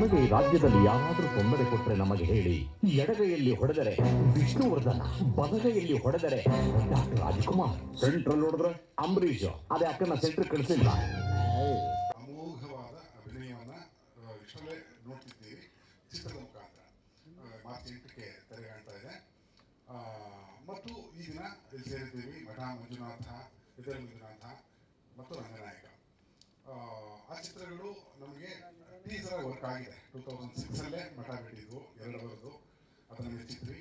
ನಿಮಗೆ ಈ ರಾಜ್ಯದಲ್ಲಿ ಯಾರಾದರೂ ತೊಂದರೆ ಕೊಟ್ಟರೆ ನಮಗೆ ಹೇಳಿ. ಎಡಗೈಯಲ್ಲಿ ಹೊಡೆದರೆ ವಿಷ್ಣುವರ್ಧನ, ಬಲಗೈಯಲ್ಲಿ ಹೊಡೆದರೆ ಡಾಕ್ಟರ್ ರಾಜ್ಕುಮಾರ್, ಸೆಂಟ್ರಲ್ ಹೊಡೆದ್ರೆ ಅಂಬರೀಷ್. ಅದೇ ಅಕ್ಕನ ಸೆಂಟ್ರ್ ಕಳಿಸಿಲ್ಲ. ಅಮೋಘವಾದ ಅಭಿನಯವನ್ನ ಇಷ್ಟರಲ್ಲೇ ನೋಡ್ತಿದ್ದೀವಿ ಚಿತ್ರದ ಮುಖಾಂತರ. ಮಾರ್ಚ್ 8ಕ್ಕೆ ತೆರೆ ಕಾಣ್ತಾ ಇದೆ. ಮತ್ತು ಈ ದಿನ ಇಲ್ಲಿ ಸೇರಿದ್ದೀವಿ ಮಠ ಮಂಜುನಾಥ, ವಿದ್ಯಾ ಮಂಜುನಾಥ ಮತ್ತು ರಂಗನಾಯಕ. ಆ ಚಿತ್ರಗಳು ನಮಗೆ ಟೀಸರ್ ವರ್ಕ್ ಆಗಿದೆ. 2006 ಮಠ ಬಿಟ್ಟಿದ್ವು, 2 ಅವರದ್ದು. ಅದನ್ನು ಮೆಚ್ಚಿದ್ವಿ,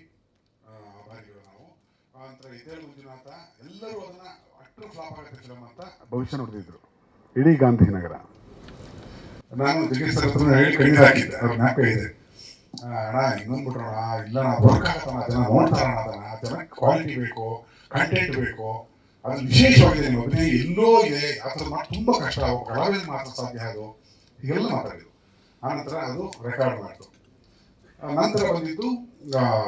ಆಭಾರಿಗಳು ನಾವು. ನಂತರ ವಿದ್ಯಾ ಮಂಜುನಾಥ ಎಲ್ಲರೂ ಅದನ್ನ ಅಷ್ಟು ಫ್ಲಾಪ್ ಆಗುತ್ತೆ ಫಿಲಮ್ ಅಂತ ಭವಿಷ್ಯ ನೋಡಿದ್ರು. ಇಡೀ ಗಾಂಧಿನಗರ. ನಾನು ಜಗೇಶ್ ಸರ್ ಹತ್ರ ಹೇಳಿ ಕಣ್ಣೀರು ಹಾಕಿದ್ದೆ, ಅವ್ರ ಜ್ಞಾಪಕ ಇದೆ. ಅಣ್ಣ ಇನ್ನೊಂದು ಬಿಟ್ರೋಣ, ಇಲ್ಲ ನಾ ವರ್ಕ್ ಆಗತ್ತಣ್ಣ, ಜನ ನೋಡ್ತಾರಣ, ಅದನ್ನ ಜನಕ್ಕೆ ಕ್ವಾಲಿಟಿ ಬೇಕು, ಕಂಟೆಂಟ್ ಬೇಕು, ಅದು ವಿಶೇಷವಾಗಿದೆ. ನಿಮ್ಮ ಅಭಿನಯ ಎಲ್ಲೋ ಇದೆ, ಆ ಥರ ಮಾಡಿ ತುಂಬ ಕಷ್ಟ, ಕಲಾವಿದ ಮಾತ್ರ ಸಾಧ್ಯ ಅದು, ಹೀಗೆಲ್ಲ ಮಾತಾಡಿದ್ರು. ಆನಂತರ ಅದು ರೆಕಾರ್ಡ್ ಮಾಡಿತು. ನಂತರ ಬಂದಿದ್ದು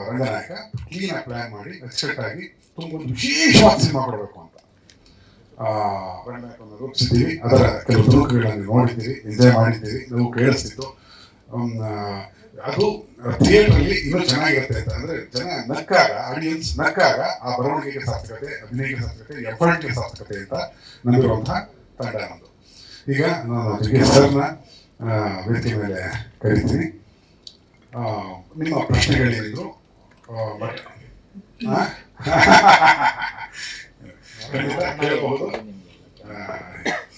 ರಂಗನಾಯಕ. ಕ್ಲೀನಾಗಿ ಪ್ಲ್ಯಾನ್ ಮಾಡಿ ಅಚ್ಚುಕಟ್ಟಾಗಿ ತುಂಬೊಂದು ವಿಶೇಷವಾದ ಸಿನಿಮಾ ಕೊಡಬೇಕು ಅಂತ ರಂಗನಾಯಕವನ್ನು ರೂಪಿಸಿದ್ದೀವಿ. ಅದರ ಕೆಲವು ತುಣುಕುಗಳನ್ನು ನೋಡಿದ್ದೀರಿ, ಎಂಜಾಯ್ ಮಾಡಿದ್ದೀರಿ, ನಾವು ಕೇಳಿಸ್ತಿತ್ತು. ಅದು ಥಿಯೇಟ್ರಲ್ಲಿ ಇನ್ನೂ ಚೆನ್ನಾಗಿರುತ್ತೆ ಅಂತ. ಅಂದರೆ ಜನ ನಕ್ಕಾಗ, ಆಡಿಯನ್ಸ್ ನಕ್ಕಾಗ ಆ ಬರವಣಿಗೆಗೆ ಸಾರ್ಥಕತೆ, ಅಭಿನಯಕ್ಕೆ ಸಾರ್ಥಕತೆ, ಎಫರ್ಟ್ಗೆ ಸಾರ್ಥಕತೆ ಅಂತ ನಂಬಿರುವಂತಹ ತಂಡ ನಮ್ಮದು. ಈಗ ನಾನು ಜಗೇಶ್ ಸರ್ನ ವೇದಿಕೆ ಮೇಲೆ ಕರೀತೀನಿ. ನಿಮ್ಮ ಪ್ರಶ್ನೆಗಳೇನಿದ್ರು ಬಟ್ ಖಂಡಿತ ಕೇಳಬಹುದು.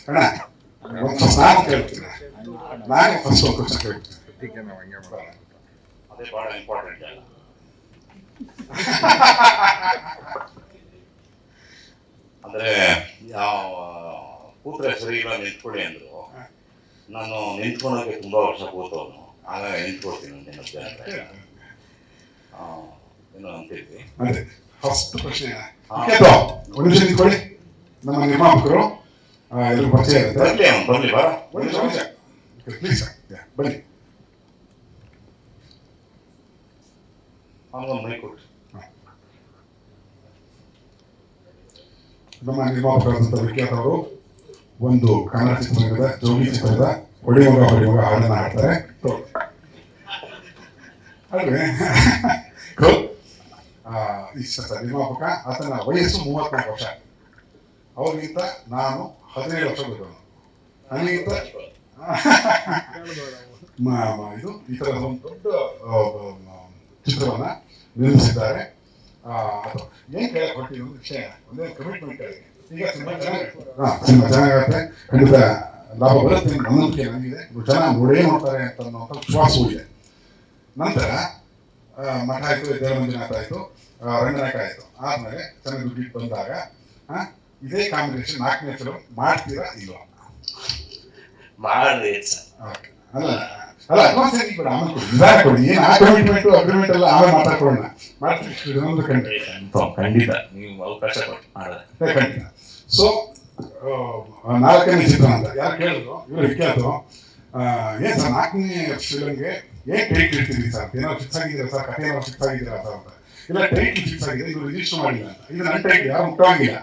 ಅಣ್ಣ ನಾನು ಕೇಳ್ತೀನಿ, ನಾನೇ ಫಸ್ಟ್ ಒಂದು ಕ್ವಶನ್ ಕೇಳ್ತೀನಿ. ಅದೇ ಬಹಳ ಇಂಪಾರ್ಟೆಂಟ್ ಅಲ್ಲ. ಅಂದ್ರೆ ಯಾವ ಕೂತ್ರೆ ಸರಿ ಇಲ್ಲ ನಿಂತ್ಕೊಳ್ಳಿ ಅಂದ್ರು. ನಾನು ನಿಂತ್ಕೊಳ್ಳೋಕೆ ತುಂಬಾ ವರ್ಷ ಕೂತವನು, ಆಗ ನಿಂತ್ಕೊಳ್ತೀನಿ ಏನೋ ಅಂತಿದ್ವಿ. ಅದೇ ಫಸ್ಟ್ ಪ್ರಶ್ನೆ. ಒಂದು ನಿಮಿಷ ನಿಂತ್ಕೊಳ್ಳಿ. ನಮ್ಮ ನಿರ್ಮಾಪಕರು ಎಲ್ಲರೂ ಪರಿಚಯ ಇರುತ್ತೆ. ಬರ್ಲಿ ಬರ ಪ್ಲೀಸ್ ಬನ್ನಿ. ಮೈ ಕೊಟ್ಟು ನಮ್ಮ ನಿರ್ಮಾಪಕರಾದಂಥ ವಿಖ್ಯಾತ್ ಅವರು ಒಂದು ಕನ್ನಡ ಚಿತ್ರರಂಗದ ಜೋಗಿ ಚಿತ್ರದ ಹೊಡಿಮಗ ಹಾಡನ್ನ ಹಾಡ್ತಾರೆ. ಅಲ್ವೇ? ಈ ನಿರ್ಮಾಪಕ, ಆತನ ವಯಸ್ಸು 34 ವರ್ಷ. ಅವ್ರಿಗಿಂತ ನಾನು 17 ವರ್ಷ ಬಿದ್ದವನು. ನನಗಿಂತ ಇದು ಈ ಥರದ ಒಂದು ದೊಡ್ಡ ಚಿತ್ರವನ್ನ ನಿರ್ಮಿಸಿದ್ದಾರೆ. ಏನ್ ಕೇಳಕ್ ಹೊರಟಿದೆ ಒಂದು ವಿಷಯ, ಒಂದೇ ಕಮಿಟ್ಮೆಂಟ್ ಕೇಳಿ. ಈಗ ಸಿನಿಮಾ ಚೆನ್ನಾಗತ್ತೆ, ಖಂಡಿತ ಲಾಭ ಬರುತ್ತೆ ಅಂತ ನಂಬಿಕೆ ನನಗಿದೆ. ಜನ ನೋಡೇ ನೋಡ್ತಾರೆ ಅಂತ ಅನ್ನೋಂಥ ವಿಶ್ವಾಸವೂ ಇದೆ. ನಂತರ ಮಠ ಆಯಿತು, ವಿದ್ಯಾ ಮಂಜುನಾಥ ಆಯಿತು, ರಂಗನಾಯಕ ಆಯಿತು. ಆದ್ಮೇಲೆ ಚೆನ್ನಾಗಿ ದುಡ್ಡಿಟ್ಟು ಬಂದಾಗ ಇದೇ ಕಾಂಬಿನೇಷನ್ 4ನೇ ಫಿಲಮ್ ಮಾಡ್ತೀರಾ ಇಲ್ವಾ? ಅಲ್ಲ ಅಲ್ಲ ಅಡ್ವಾನ್ಸ್ ಆಗಿ ಕೂಡ ಆಮೇಲೆ ಕೊಡಿ, ನಿಧಾನ ಕೊಡಿ. ಏನು ಆ ಕಮಿಟ್ಮೆಂಟು ಅಗ್ರಿಮೆಂಟ್ ಎಲ್ಲ ಆಮೇಲೆ ಮಾತಾಡ್ಕೊಳ್ಳೋಣ. ಮಾಡ್ತೀವಿ ಒಂದು ಖಂಡಿತ ನೀವು ಅವಕಾಶ ಖಂಡಿತ. ಸೊ 4ನೇ ಚಿತ್ರ ಅಂತ ಯಾರು ಕೇಳಿದ್ರು, ಇವರು ವಿಖ್ಯಾತರು. ಏನ್ ಸರ್ 4ನೇ ಫಿಲಮ್ಗೆ ಏನ್ ಟೈಟ್ಲ್ ಇರ್ತೀರಿ ಸರ್? ಏನಾದ್ರು ಫಿಕ್ಸ್ ಆಗಿದ್ದೀರಾ ಸರ್? ಕಥೆ ಏನಾದ್ರು ಫಿಕ್ಸ್ ಆಗಿದ್ದೀರಾ ಸರ್ ಅಂತ. ಇಲ್ಲ ಟೈಟ್ಲ್ ಫಿಕ್ಸ್ ಆಗಿದೆ, ಇದು ರಿಜಿಸ್ಟರ್ ಮಾಡಿಲ್ಲ ಅಂತ. ಇದು ನನ್ನ ಟೈಟ್ಲ್ ಯಾರು ಮುಟ್ಟವಾಗಿಲ್ಲ.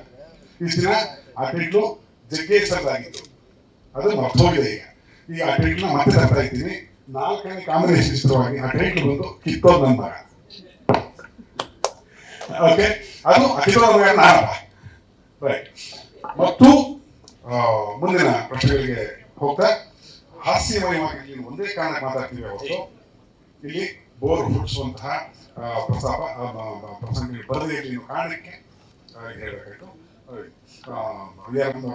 ಇಷ್ಟು ದಿನ ಆ ಟೈಟ್ಲು ಜಗ್ಗೇಶ್ ಸರ್ ಆಗಿತ್ತು, ಅದು ಮರ್ತೋಗಿದೆ. ಈಗ ಆ ಟೈಟ್ಲ್ನ ಮತ್ತೆ ತರ್ತಾ ಇದ್ದೀನಿ. 4ನೇ ಕಾಂಬಿನೇಷನ್ ಚಿತ್ರವಾಗಿ ಆ ಟೈಟ್ಲ್ ಬಂದು ಕಿತ್ತೋದು ನನ್ನ ಮಗ. ಓಕೆ, ಅದು ಕಿತ್ತೋದ ಮಗ ನಾನಲ್ಲ. ರೈಟ್. ಮತ್ತು ಮುಂದಿನ ಪ್ರಶ್ನೆಗಳಿಗೆ ಹೋಗ್ತಾ, ಹಾಸ್ಯಮಯವಾಗಿ ಇಲ್ಲಿ ಒಂದೇ ಕಾರಣಕ್ಕೆ ಮಾತಾಡ್ತೀವಿ ಹೊರತು ಇಲ್ಲಿ ಬೋರ್ ಹುಟ್ಟಿಸುವಂತಹ ಪ್ರಸಂಗ ಬರದೇ ಇರಲಿ ಅನ್ನೋ ಕಾರಣಕ್ಕೆ ಹೇಳಬೇಕಾಯ್ತು.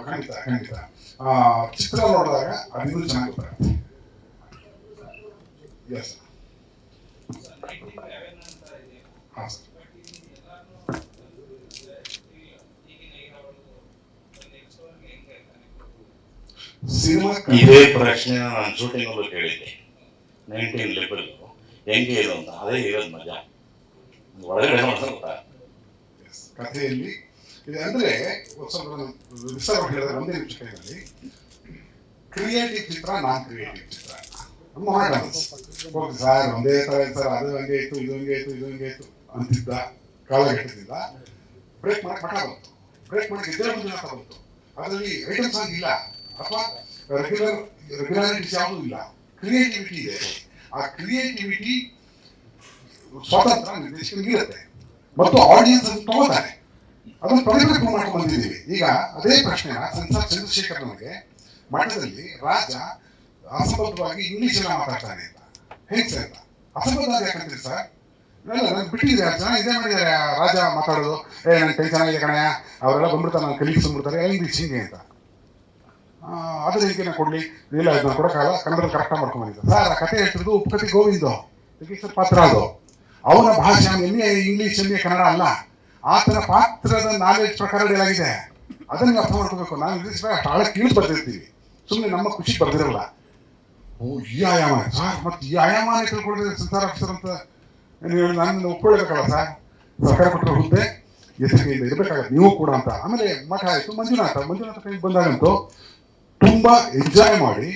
ಖಂಡಿತ ಖಂಡಿತ ಚಿತ್ರ ನೋಡಿದಾಗ ಅದಿನ್ನೂ ಚೆನ್ನಾಗಿ ಗೊತ್ತಾಗುತ್ತೆ. ಎಸ್ ಹಾಂ ಸರ್. ಸಿನಿಮಾ ಇದೇ ಪ್ರಶ್ನೆ ನಾನು ಶೂಟಿಂಗ್ ಅಲ್ಲೂ ಕೇಳಿದ್ದೆ. 19 ಲೆವೆಲ್ ಹೆಂಗೆ ಇದು ಅಂತ. ಅದೇ ಇರೋದು ಮಜಾ, ಒಳಗಡೆ ಮಾಡ್ತಾ ಕಥೆಯಲ್ಲಿ ಇದೆ. ಅಂದ್ರೆ ಸ್ವಲ್ಪ ವಿಸ್ತಾರವಾಗಿ ಹೇಳಿದ್ರೆ ಒಂದೇ ನಿಮಿಷದಲ್ಲಿ ಕ್ರಿಯೇಟಿವ್ ಚಿತ್ರ, ನಾನ್ ಕ್ರಿಯೇಟಿವ್ ಚಿತ್ರ ಸರ್ ಒಂದೇ ತರ ಸರ್, ಅದು ಹಂಗೆ ಇತ್ತು, ಇದು ಹಂಗೆ ಇತ್ತು, ಇದು ಹಂಗೆ ಇತ್ತು ಅಂತಿದ್ದ ಕಾಲಘಟ್ಟದಿಂದ ಬ್ರೇಕ್ ಮಾಡಿ ಮಠ ಬಂತು. ಬ್ರೇಕ್ ಮಾಡಿ ವಿದ್ಯಾ ಮಂಜುನಾಥ ಬಂತು. ಅದರಲ್ಲಿ ಐಟಮ್ ಸಾಂಗ್ ಇಲ್ಲ ಅಥವಾ ರೆಗ್ಯುಲಾರಿಟೀಸ್ ಯಾವುದೂ ಇಲ್ಲ, ಕ್ರಿಯೇಟಿವಿಟಿ ಇದೆ. ಆ ಕ್ರಿಯೇಟಿವಿಟಿ ಸ್ವತಂತ್ರ ನಿರ್ದೇಶಕನಿಗೆ ಇರುತ್ತೆ ಮತ್ತು ಆಡಿಯನ್ಸ್ ಅದು ತಗೋತಾರೆ. ಅದನ್ನು ಪದೇ ಪ್ರೂವ್ ಮಾಡ್ಕೊಂಡು ಬಂದಿದ್ದೀವಿ. ಈಗ ಅದೇ ಪ್ರಶ್ನೆನ ಸೆನ್ಸಾರ್ ಚಂದ್ರಶೇಖರ್ ನಮಗೆ ಮಠದಲ್ಲಿ ರಾಜ ಅಸಂಬದ್ಧವಾಗಿ ಇಂಗ್ಲಿಷ್ ಎಲ್ಲ ಮಾತಾಡ್ತಾನೆ ಅಂತ ಹೇಗೆ ಸರ್ ಅಸಂಬದ್ಧ ಯಾಕಂತೀರಿ ಸರ್? ಇಲ್ಲ ನಾನು ಬಿಟ್ಟಿದ್ದೆ ಜನ ಇದೇ ಮಾಡಿದ್ದಾರೆ ರಾಜ ಮಾತಾಡೋದು, ನನ್ನ ಟೆನ್ಷನ್ ಆಗಿದೆ ಕಣಯ್ಯ, ಅವರೆಲ್ಲ ಬಂದ್ಬಿಡ್ತಾರೆ, ನಾನು ಕಲೀಗ್ಸ್ ಬಂದ್ಬಿಡ್ತಾರೆ ಇಂಗ್ಲಿಷ್ ಹಿಂಗೆ ಅಂತ. ಅದ್ರ ಹಿಂಗೆ ಕೊಡ್ಲಿ, ಇಲ್ಲ ಇದನ್ನ ಕೊಡೋಕ್ಕಾಗಲ್ಲ, ಕನ್ನಡದಲ್ಲಿ ಕರೆಕ್ಟಾಗಿ ಮಾಡ್ಕೊಂಡ್ಬಂದಿದ್ದೆ ಸರ್. ಆ ಕಥೆ ಹೇಳ್ತಿರೋದು ಉಪಕಥೆ ಗೋವಿಂದು ಪಾತ್ರ, ಅದು ಅವನ ಭಾಷೆ ಎಮ್ಮೆ ಇಂಗ್ಲಿಷ್ ಎಮ್ಮೆ ಕನ್ನಡ ಅಲ್ಲ, ಆತನ ಪಾತ್ರದ ನಾಲೆಜ್ ಪ್ರಕಾರ ಹೇಳಾಗಿದೆ. ಅದನ್ನ ಅರ್ಥ ಮಾಡ್ಕೋಬೇಕು. ನಾವು ಇಂಗ್ಲಿಷ್ ಬಹಳ ಕೀಳು ಬರ್ದಿರ್ತೀವಿ, ಸುಮ್ಮನೆ ನಮ್ಮ ಖುಷಿ ಬರ್ದಿರಲ್ಲ. ಓ ಈ ಆಯಾಮ ಸರ್, ಮತ್ತೆ ಈ ಆಯಾಮನೇ ತಿಳ್ಕೊಂಡಿದ್ರೆ ಸಂಸಾರ ಅಕ್ಷರ ಅಂತ ನಾನು ಒಪ್ಕೊಳ್ಬೇಕಲ್ಲ ಸರ್. ಸರ್ಕಾರ ಕೊಟ್ಟರೆ ಹುದ್ದೆ ಎದುರಿಗೆಯಿಂದ ಇರಬೇಕಾಗತ್ತೆ ನೀವು ಕೂಡ ಅಂತ. ಆಮೇಲೆ ಮಠ ಆಯಿತು, ಮಂಜುನಾಥ ಕೈಗೆ ಬಂದಾಗಂತೂ ತುಂಬಾ ಎಂಜಾಯ್ ಮಾಡಿ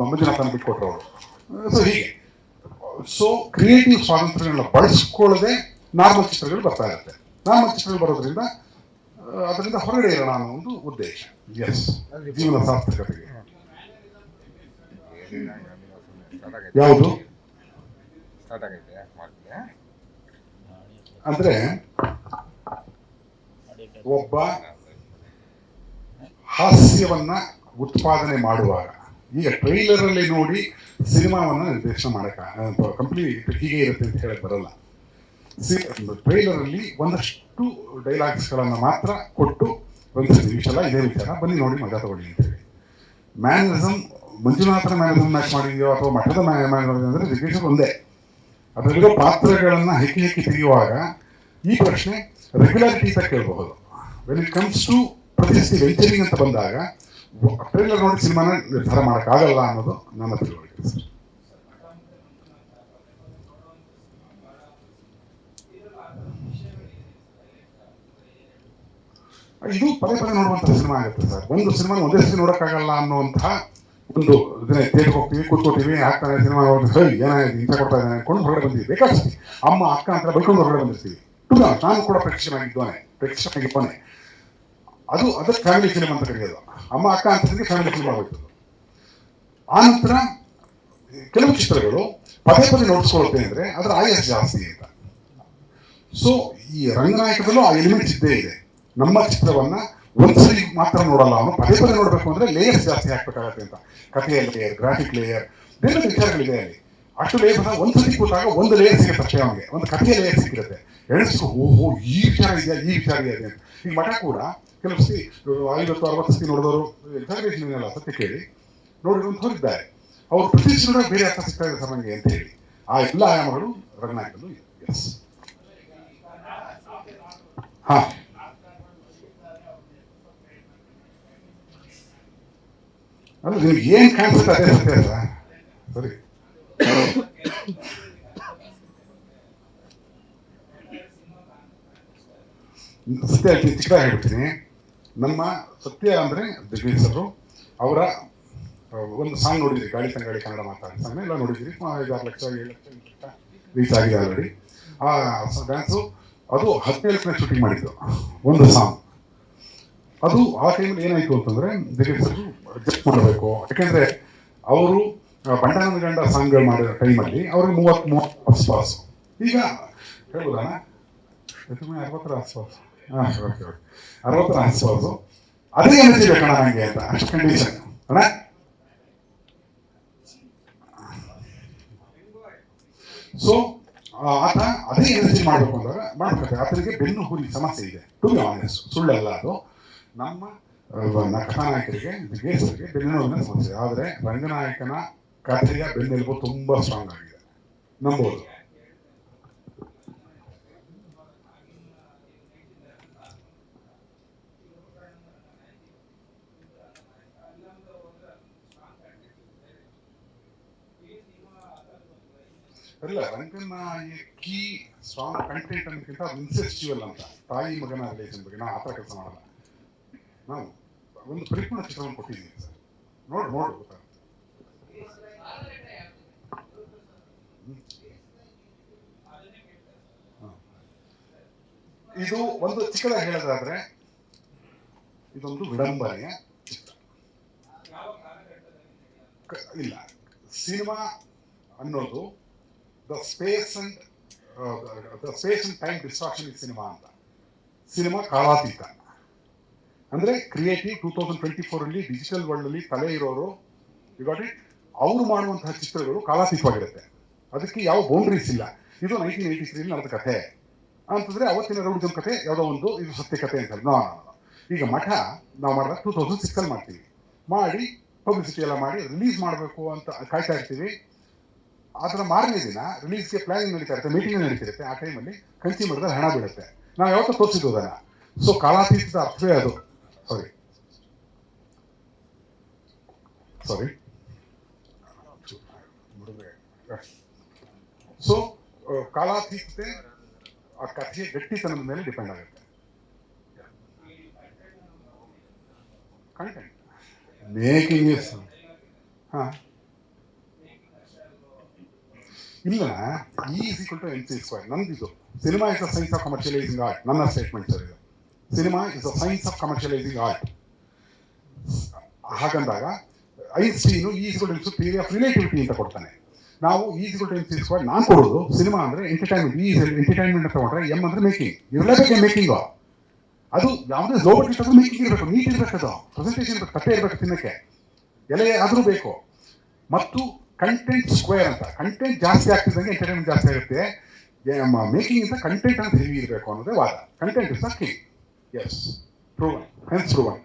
ಮಂಜುನಾಥನ ಬಿಟ್ಕೊಟ್ರು ಅವರು. ಸೊ ಹೀಗೆ ಕ್ರಿಯೇಟಿವ್ ಸ್ವಾತಂತ್ರ್ಯಗಳನ್ನ ಬಳಸ್ಕೊಳ್ಳದೆ ನಾರ್ಮಲ್ ಚಿತ್ರಗಳು ಬರ್ತಾ ಇರುತ್ತೆ. ನಾರ್ಮಲ್ ಚಿತ್ರಗಳು ಬರೋದ್ರಿಂದ ಅದರಿಂದ ಹೊರಗಡೆ ಇರೋಣ ಅನ್ನೋ ಒಂದು ಉದ್ದೇಶ. ಎಸ್, ಜೀವನ ಸಾರ್ಥಕತೆಗೆ ಯಾವುದು ಅಂದ್ರೆ ಒಬ್ಬ ಹಾಸ್ಯವನ್ನ ಉತ್ಪಾದನೆ ಮಾಡುವಾಗ, ಈಗ ಟ್ರೈಲರ್ ಅಲ್ಲಿ ನೋಡಿ ಸಿನಿಮಾವನ್ನ ನಿರ್ದೇಶನ ಮಾಡಕ ಕಂಪ್ಲೀಟ್ ಹೀಗೆ ಇರುತ್ತೆ ಅಂತ ಹೇಳಕ್ ಬರಲ್ಲ. ಟ್ರೈಲರ್ ಅಲ್ಲಿ ಒಂದಷ್ಟು ಡೈಲಾಗ್ಸ್ಗಳನ್ನ ಮಾತ್ರ ಕೊಟ್ಟು ಒಂದು ವಿಷಯ ಇದೇ ವಿಚಾರ ಬನ್ನಿ ನೋಡಿ ಮಜಾ ತಗೊಳ್ಳಿ ಅಂತೇಳಿ. ಮ್ಯಾನರಿಸಮ್ ಮಂಜುನಾಥನ ಮ್ಯಾನರಿಸಮ್ ಮ್ಯಾಚ್ ಮಾಡಿದೆಯೋ ಅಥವಾ ಮಠದ ಮ್ಯಾನರಿಸಮ್ ಅಂದ್ರೆ ಜಿಜ್ಞೇಶ್ ಒಂದೇ. ಅದರಲ್ಲಿರೋ ಪಾತ್ರಗಳನ್ನ ಹೆಕ್ಕಿ ತೆಗೆಯುವಾಗ ಈ ಪ್ರಶ್ನೆ ರೆಗ್ಯುಲಾರಿಟಿ ಅಂತ ಕೇಳಬಹುದು. ವೆನ್ ಇಟ್ ಕಮ್ಸ್ ಟು ಪ್ರತಿಷ್ಠೆ ವೆಂಚರಿಂಗ್ ಅಂತ ಬಂದಾಗ ಟ್ರೈಲರ್ ನೋಡಿ ಸಿನಿಮಾನ ನಿರ್ಧಾರ ಮಾಡೋಕ್ಕಾಗಲ್ಲ ಅನ್ನೋದು ನನ್ನ ತಿಳುವಳಿಕೆ ಸರ್. ಇದು ಪದೇ ನೋಡುವಂತಹ ಸಿನಿಮಾ ಆಗುತ್ತೆ ಸರ್. ಒಂದು ಸಿನಿಮಾ ಒಂದೇ ಸತಿ ನೋಡೋಕ್ಕಾಗಲ್ಲ ಅನ್ನುವಂತಹ ಒಂದು ಇದನ್ನೇ ತೇಜ್ ಹೋಗ್ತೀವಿ, ಕೂತ್ಕೋತೀವಿ, ಹಾಕ್ತಾನೆ ಸಿನಿಮಾ ಏನಾಗಿದೆ ಇಂಥ ಕೊಡ್ತಾ ಇದ್ದಾನೆ ಅನ್ಕೊಂಡು ಹೊರಗಡೆ ಬಂದಿವಿ. ಬೇಕಾಗ್ತೀವಿ ಅಮ್ಮ ಅಕ್ಕ ಅಂತ ಬೈಕೊಂಡು ಹೊರಗಡೆ ಬಂದಿರ್ತೀವಿ. ನಾನು ಕೂಡ ಪ್ರೇಕ್ಷಕನಾಗಿದ್ದಾನೆ. ಅದು ಅದಕ್ಕೆ ಫ್ಯಾಮಿಲಿ ಫಿಲ್ಮ್ ಅಂತ ಕರೆಯೋದು. ಅಮ್ಮ ಅಕ್ಕ ಅಂತ ಫ್ಯಾಮಿಲಿ ಫಿಲ್ಮ್ ಆಗೋಯ್ತು. ಆ ನಂತರ ಕೆಲವು ಚಿತ್ರಗಳು ಪದೇ ನೋಡಿಸ್ಕೊಳ್ತೇನೆ ಅಂದ್ರೆ ಅದರ ಆಯಸ್ ಜಾಸ್ತಿ ಅಂತ. ಸೊ ಈ ರಂಗನಾಯಕದಲ್ಲೂ ಆ ಎಲಿಮೆಂಟ್ಸ್ ಇದ್ದೇ ಇದೆ. ನಮ್ಮ ಚಿತ್ರವನ್ನ ಒಂದ್ಸಲಿ ಮಾತ್ರ ನೋಡಲ್ಲ, ಅವನು ಪದೇ ನೋಡ್ಬೇಕು ಅಂದ್ರೆ ಲೇಯರ್ಸ್ ಜಾಸ್ತಿ ಹಾಕ್ಬೇಕಾಗತ್ತೆ ಅಂತ. ಕಥೆಯ ಲೇಯರ್, ಗ್ರಾಫಿಕ್ ಲೇಯರ್, ಬೇರೆ ವಿಚಾರಗಳಿದೆ ಅಲ್ಲಿ. ಅಷ್ಟು ಲೇಯರ್ ಒಂದ್ಸತಿ ಕೂತಾಗ ಒಂದು ಲೇಯರ್ ಸಿಗುತ್ತೆ ಅಷ್ಟೇ, ಅವನಿಗೆ ಒಂದು ಕಥೆಯ ಲೇಯರ್ ಸಿಗುತ್ತೆ. ಎಣಿಸ್ಕೊ ಓಹೋ ಈ ವಿಚಾರ ಇದೆಯಾ ಅಂತ. ಈಗ ಮಠ ಕೂಡ ಕೆಲವು ಸತಿ 50-60 ಸತಿ ನೋಡಿದವರು ಎಕ್ಸಾಗ್ರೇಷನ್ ಎಲ್ಲ ಸತ್ಯ ಕೇಳಿ ನೋಡಿರುವಂತ ಹೋಗಿದ್ದಾರೆ. ಅವ್ರು ಪ್ರತಿ ಸಿನಿಮಾ ಬೇರೆ ಅರ್ಥ ಸಿಗ್ತಾ ಇದೆ ಸರ್ ನನಗೆ ಅಂತ ಹೇಳಿ. ಆ ಎಲ್ಲ ಆಯಾಮಗಳು ರಂಗನಾಯಕಲ್ಲೂ ಇದೆ. ಎಸ್, ಹಾ, ಅಂದ್ರೆ ನಿಮ್ಗೆ ಏನ್ ಕಾಣಿಸುತ್ತೆ ಅದೇ ಸತ್ಯ ಅಲ್ಲ. ಸರಿ, ಸತ್ಯ ಚಿಕ್ಕ ಹೇಳ್ತೀನಿ. ನಮ್ಮ ಸತ್ಯ ಅಂದ್ರೆ ಜಗದೀಶರು ಅವರ ಒಂದು ಸಾಂಗ್ ನೋಡಿದ್ರಿ, ಗಾಳಿ ತಂಗಾಳಿ ಕನ್ನಡ ಮಾತಾಡಿ ಸಾಂಗ್ ಎಲ್ಲ ನೋಡಿದ್ರಿ. 5-6 ಲಕ್ಷ 7 ಲಕ್ಷ ರೀಚ್ ಆಗಿದೆ ಆಲ್ರೆಡಿ. ಆ ಡ್ಯಾನ್ಸು ಅದು 17ನೇ ಶೂಟಿಂಗ್ ಮಾಡಿದ್ದು ಒಂದು ಸಾಂಗ್. ಅದು ಆ ಟೈಮಲ್ಲಿ ಏನಾಯ್ತು ಅಂತಂದ್ರೆ ಜಗದೀಶರು ಅಡ್ಜಸ್ಟ್ ಮಾಡಬೇಕು. ಯಾಕೆಂದ್ರೆ ಅವರು ಬಂಡಾನದ ಗಂಡ ಸಾಂಗ್ಗಳು ಮಾಡಿರೋ ಟೈಮಲ್ಲಿ ಅವ್ರಿಗೆ 30 ಆಸ್ಪಾಸ್. ಈಗ ಹೇಳ್ಬೋದಾ 60ರ ಆಸ್ಪಾಸ್, 60ರ ಆಸ್ಪಾಸು. ಅದೇ ಎನರ್ಜಿ ಬೇಕಣ್ಣ ನಂಗೆ ಅಂತ, ಅಷ್ಟು ಕಂಡೀಷನ್ ಅಣ್ಣ. ಸೊ ಆತ ಅದೇ ಎನರ್ಜಿ ಮಾಡಬೇಕು ಅಂದಾಗ ಮಾಡ್ಬೇಕು. ಆತನಿಗೆ ಬೆನ್ನು ಹುರಿ ಸಮಸ್ಯೆ ಇದೆ, ಟು ಬಿ ಆನೆಸ್ಟ್, ಸುಳ್ಳಲ್ಲ ಅದು. ನಮ್ಮ ಕಥಾನಾಯಕರಿಗೆ ಜಿಗೇಶರಿಗೆ ಬೆನ್ನೆಲುಬಿನ ಸಮಸ್ಯೆ. ಆದರೆ ರಂಗನಾಯಕನ ಕಥೆಯ ಬೆನ್ನೆಲುಬು ತುಂಬಾ ಸ್ಟ್ರಾಂಗ್ ಆಗಿದೆ, ನಂಬೋದು. ಅಲ್ಲ, ರಂಗನಾಯಕಿ ಸ್ಟ್ರಾಂಗ್ ಕಂಟೆಂಟ್ ಅನ್ನೋಕ್ಕಿಂತ ಇನ್ಸೆಸ್ಟಿವಲ್ ಅಂತ ತಾಯಿ ಮಗನ ರಿಲೇಷನ್ ಬಗ್ಗೆ ನಾವು ಆ ಥರ ಕೆಲಸ ಮಾಡಲ್ಲ. ನಾವು ಒಂದು ಪರಿಪೂರ್ಣ ಚಿತ್ರವನ್ನು ಕೊಟ್ಟಿದ್ದೀವಿ ಸರ್. ನೋಡಿ ಗೊತ್ತಾಗುತ್ತೆ. ಇದು ಒಂದು ಚಿಕ್ಕದಾಗಿ ಹೇಳೋದಾದ್ರೆ ಇದೊಂದು ವಿಡಂಬನೆಯ ಚಿತ್ರ ಇಲ್ಲ. ಸಿನಿಮಾ ಅನ್ನೋದು the space and time distraction is cinema ಅಂತ. ಸಿನಿಮಾ ಕಾಲಾತೀತ ಅಂದ್ರೆ ಕ್ರಿಯೇಟಿವ್ 2024 ಅಲ್ಲಿ ಡಿಜಿಟಲ್ ವರ್ಲ್ಡ್ ಅಲ್ಲಿ ತಲೆ ಇರೋರು ಅವರು ಮಾಡುವಂತಹ ಚಿತ್ರಗಳು ಕಾಲಾತೀತವಾಗಿರುತ್ತೆ. ಅದಕ್ಕೆ ಯಾವ ಬೌಂಡ್ರೀಸ್ ಇಲ್ಲ. ಇದು 1983 ನಡೆದ ಕಥೆ ಅಂತಂದ್ರೆ ಅವತ್ತಿನ ರೌಡಿಸಂ ಕಥೆ ಯಾವುದೋ ಒಂದು ಇದು ಸತ್ಯ ಕಥೆ ಅಂತ ಹೇಳಿ ಈಗ ಮಠ ನಾವು ಮಾಡಿದಾಗ 2006 ಅಲ್ಲಿ ಮಾಡ್ತೀವಿ, ಮಾಡಿ ಪಬ್ಲಿಸಿಟಿ ಎಲ್ಲ ಮಾಡಿ ರಿಲೀಸ್ ಮಾಡಬೇಕು ಅಂತ ಕಾಯ್ತಾ ಇರ್ತೀವಿ. ಅದರ ಮಾರನೇ ದಿನ ರಿಲೀಸ್ಗೆ ಪ್ಲಾನಿಂಗ್ ನಡೀತಾ ಇರುತ್ತೆ, ಮೀಟಿಂಗ್ ನಡೀತಿರುತ್ತೆ. ಆ ಟೈಮಲ್ಲಿ ಕನ್ಸ್ಯೂಮರ್ದಲ್ಲಿ ಹಣ ಬೀಳುತ್ತೆ. ನಾವು ಯಾವತ್ತೂ ತೋರಿಸಿದ್ದು ಅದನ್ನ. ಸೊ ಕಾಲಾತೀತದ ಅರ್ಥವೇ ಅದು. ಸಾರಿ ಸೊ ಕಾಲಾತೀತತೆ ಆ ಕಥೆಯ ಗಟ್ಟಿತನದ ಮೇಲೆ ಡಿಪೆಂಡ್ ಆಗುತ್ತೆ. ಕಂಟೆಂಟ್ ಮೇಕಿಂಗ್ ಹಾ ಇಲ್ಲ, E=MC². ನಂದಿದು cinema is the science of commercialising art. ನನ್ನ ಸ್ಟೇಟ್ಮೆಂಟ್ ಸರ್ ಇದು. Cinema is the science of commercialising art. ಹಾಗಂದಾಗ Einstein E=MC theory of relativity ಅಂತ ಕೊಡ್ತಾನೆ. ನಾವು E=MC². ನಾನು ಕೊಡೋದು ಸಿನಿಮಾ ಅಂದ್ರೆ ಎಂಟರ್ಟೈನ್ಮೆಂಟ್. ಎಂಟರ್ಟೈನ್ಮೆಂಟ್ ಅಂತ ತಗೊಂಡ್ರೆ ಎಂ ಅಂದ್ರೆ ಮೇಕಿಂಗ್ ಇರಲೇಬೇಕು. ಮೇಕಿಂಗ್ ಅದು ಯಾವುದೇ ಲೋ ಬಜೆಟ್ ಆದ್ರೂ ಮೇಕಿಂಗ್ ಇರಬೇಕು, ನೀಟ್ ಇರಬೇಕು, ಅದು ಪ್ರೆಸೆಂಟೇಷನ್ ಇರಬೇಕು, ಕಟ್ಟೆ ಇರಬೇಕು, ತಿನ್ನಕ್ಕೆ ಎಲೆ ಆದರೂ ಬೇಕು. ಮತ್ತು ಕಂಟೆಂಟ್ ಸ್ಕ್ವೇರ್ ಅಂತ, ಕಂಟೆಂಟ್ ಜಾಸ್ತಿ ಆಗ್ತಿದ್ದಂಗೆ ಎಂಟರ್ಟೈನ್ಮೆಂಟ್ ಜಾಸ್ತಿ ಆಗುತ್ತೆ. ಮೇಕಿಂಗ್ ಇಂದ ಕಂಟೆಂಟ್ ಅಂತ ಹೆವಿ ಇರಬೇಕು ಅನ್ನೋದೇ ವಾದ. Content is the king. Yes, proven, hence proven.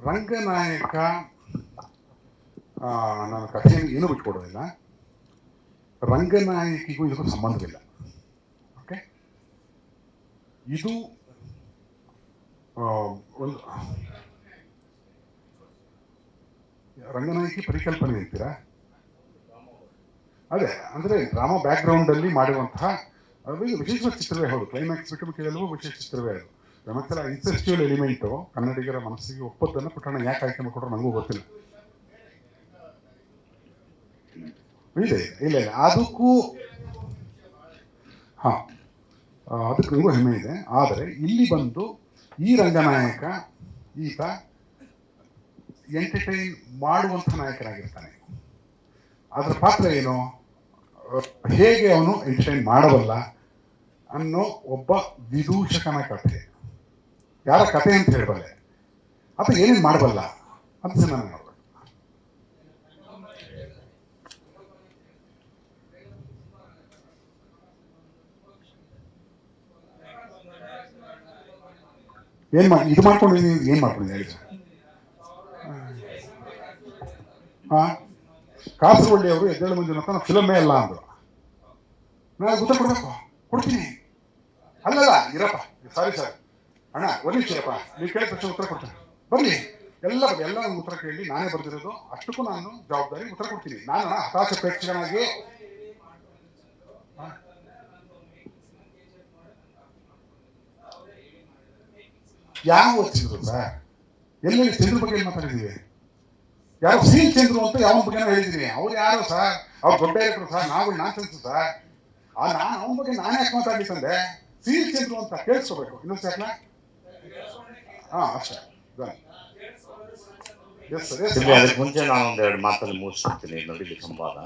Ranganayaka ನಾನು ಕಥೆಯನ್ನು ಏನೂ ಬಿಟ್ಕೊಡೋದಿಲ್ಲ. ರಂಗನಾಯಕಿಗೂ ಇದಕ್ಕೂ ಸಂಬಂಧವಿಲ್ಲ. ಓಕೆ, ಇದು ಒಂದು ರಂಗನಾಯಕಿ ಪರಿಕಲ್ಪನೆ ಅಂತೀರಾ? ಅದೇ ಅಂದರೆ ಡ್ರಾಮಾ ಬ್ಯಾಕ್ಗ್ರೌಂಡ್ ಅಲ್ಲಿ ಮಾಡಿರುವಂತಹ ವಿಶೇಷವಾದ ಚಿತ್ರವೇ. ಹೌದು, ಕ್ಲೈಮ್ಯಾಕ್ಸ್ ಬಿಟ್ಟು ಕೆಲವು ವಿಶೇಷ ಚಿತ್ರವೇ ಅದು. ಮತ್ತೆ ಇನ್ಸೆಸ್ಚುವಲ್ ಎಲಿಮೆಂಟು ಕನ್ನಡಿಗರ ಮನಸ್ಸಿಗೆ ಒಪ್ಪದ್ದನ್ನು ಪುಟ್ಟಣ ಯಾಕೆ ಆಯ್ಕೆ ಮಾಡಿಕೊಟ್ರು ನನಗೂ ಗೊತ್ತಿಲ್ಲ. ಇಲ್ಲ ಇಲ್ಲ ಇಲ್ಲ ಅದಕ್ಕೂ ಅದಕ್ಕೆ ನನಗೂ ಹೆಮ್ಮೆ ಇದೆ. ಆದರೆ ಇಲ್ಲಿ ಬಂದು ಈ ರಂಗನಾಯಕ ಈತ ಎಂಟರ್ಟೈನ್ ಮಾಡುವಂಥ ನಾಯಕನಾಗಿರ್ತಾನೆ. ಅದರ ಪಾತ್ರ ಏನು, ಹೇಗೆ ಅವನು ಎಂಟರ್ಟೈನ್ ಮಾಡಬಲ್ಲ ಅನ್ನೋ ಒಬ್ಬ ವಿದೂಷಕನ ಕಥೆ. ಯಾರ ಕಥೆ ಅಂತ ಹೇಳಬಲ್ಲೆ ಅಥವಾ ಏನೇನು ಮಾಡಬಲ್ಲ ಅಂತ ನಾನು ನೋಡ್ಬೇಕು. ಇದು ಮಾಡ್ಕೊಂಡಿದ್ದೀನಿ, ಏನು ಮಾಡ್ಕೊಂಡಿದ್ದೀನಿ ಹೇಳಿ. ಕಾಸರವಳ್ಳಿ ಅವರು ಎದ್ದೇಳು ಮಂಜುನಾಥ ನಾವು ಫಿಲಮೇ ಅಲ್ಲ ಅಂದರು. ನಾನು ಉತ್ತರ ಕೊಡ್ಬೇಕು, ಕೊಡ್ತೀನಿ. ಅಲ್ಲಲ್ಲ ಇರಪ್ಪ, ಸಾರಿ ಸರ್ ಅಣ್ಣ ಒಂದು ನಿಮಿಷಪ್ಪ, ನೀವು ಕೇಳಿದ ತಕ್ಷಣ ಉತ್ತರ ಕೊಡ್ತೀನಿ, ಬರಲಿ ಎಲ್ಲ ಉತ್ತರ ಕೇಳಿ ನಾನೇ ಬರ್ದಿರೋದು, ಅಷ್ಟಕ್ಕೂ ನಾನು ಜವಾಬ್ದಾರಿ ಉತ್ತರ ಕೊಡ್ತೀನಿ. ನಾನು ಹತಾಶ ಪ್ರೇಕ್ಷಕನಾಗಿ ಯಾವ ಓದಿಸಿದ್ರು ಸರ್? ಎಲ್ಲಿ ಚಂದ್ರ ಬಗ್ಗೆ ಏನು ಮಾತಾಡಿದ್ದೀವಿ? ಯಾರು ಸೀಲ್ ಚಂದ್ರು ಅಂತ ಯಾವ ಬಗ್ಗೆ ಹೇಳಿದ್ದೀನಿ. ಅವ್ರು ಯಾರು ಸರ್? ಅವ್ರು ದೊಡ್ಡ ಡೈರೆಕ್ಟರ್ ಸರ್, ನಾವು ನಾನ್ಸೆನ್ಸ್ ಸರ್. ನಾನು ಅವನ ಬಗ್ಗೆ ನಾನೇ ಯಾಕೆ ಮಾತಾಡ್ಲಿಕ್ಕಂದೆ? ಸೀಲ್ ಚಂದ್ರು ಅಂತ ಕೇಳಿಸ್ಕೋಬೇಕು. ಇನ್ನೊಂದು ಸಲ ಅಷ್ಟೇ. ಅದಕ್ಕೆ ಮುಂಚೆ ನಾನು ಒಂದೆರಡು ಮಾತಲ್ಲಿ ಮುಗಿಸ್ಬಿಡ್ತೀನಿ. ನಡೀಲಿ ಸಂವಾದ,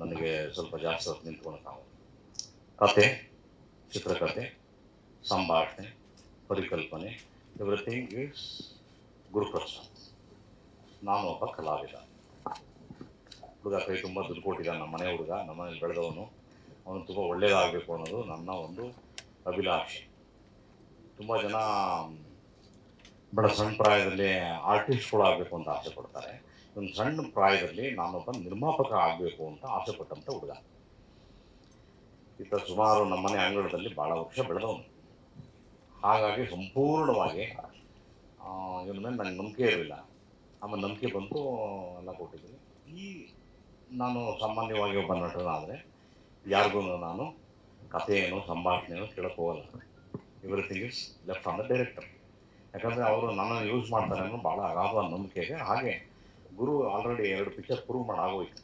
ನನಗೆ ಸ್ವಲ್ಪ ಜಾಸ್ತಿ ಹೊತ್ತು ನಿಂತ್ಕೊಳಕ್ಕಾಗ. ಕತೆ, ಚಿತ್ರಕಥೆ, ಸಂಭಾಷಣೆ, ಪರಿಕಲ್ಪನೆ, ಎವ್ರಿಥಿಂಗ್ ಈಸ್ ಗುರುಪ್ರಸಾದ್. ನಾನು ಒಬ್ಬ ಕಲಾವಿದ. ಹುಡುಗ ಕೈ ತುಂಬ ದುಡ್ಡು ಕೊಟ್ಟಿದ್ದಾನೆ. ನಮ್ಮ ಮನೆ ಹುಡುಗ, ನಮ್ಮ ಮನೇಲಿ ಬೆಳೆದವನು. ಅವನು ತುಂಬ ಒಳ್ಳೆಯದಾಗಬೇಕು ಅನ್ನೋದು ನನ್ನ ಒಂದು ಅಭಿಲಾಷೆ. ತುಂಬ ಜನ ಬಡ ಸಣ್ಣ ಪ್ರಾಯದಲ್ಲಿ ಆರ್ಟಿಸ್ಟ್ಗಳು ಆಗಬೇಕು ಅಂತ ಆಸೆ ಪಡ್ತಾರೆ. ಒಂದು ಸಣ್ಣ ಪ್ರಾಯದಲ್ಲಿ ನಾನೊಬ್ಬ ನಿರ್ಮಾಪಕ ಆಗಬೇಕು ಅಂತ ಆಸೆ ಪಟ್ಟಂಥ ಹುಡುಗ. ಈತ ಸುಮಾರು ನಮ್ಮನೆ ಅಂಗಳದಲ್ಲಿ ಭಾಳ ವರ್ಷ ಬೆಳೆದವನು. ಹಾಗಾಗಿ ಸಂಪೂರ್ಣವಾಗಿ ಇವನ ಮೇಲೆ ನನಗೆ ನಂಬಿಕೆ ಇರಲಿಲ್ಲ. ಆಮೇಲೆ ನಂಬಿಕೆ ಬಂತು, ಎಲ್ಲ ಕೊಟ್ಟಿದ್ದೀನಿ. ನಾನು ಸಾಮಾನ್ಯವಾಗಿ ಒಬ್ಬ ನಟನಾದರೆ ಯಾರಿಗೂ ನಾನು ಕಥೆ ಏನು ಸಂಭಾಷಣೆಯನ್ನು ಕೇಳಕ್ಕೆ ಹೋಗಲ್ಲ. Everything is left on the director. ಯಾಕಂದರೆ ಅವರು ನನ್ನನ್ನು ಯೂಸ್ ಮಾಡ್ತಾರೆ ಅನ್ನೋ ಭಾಳ ಅಗಾಧವಾದ ನಂಬಿಕೆಗೆ. ಹಾಗೆ ಗುರು ಆಲ್ರೆಡಿ 2 ಪಿಕ್ಚರ್ ಪ್ರೂವ್ ಮಾಡಿ ಆಗೋಯ್ತು.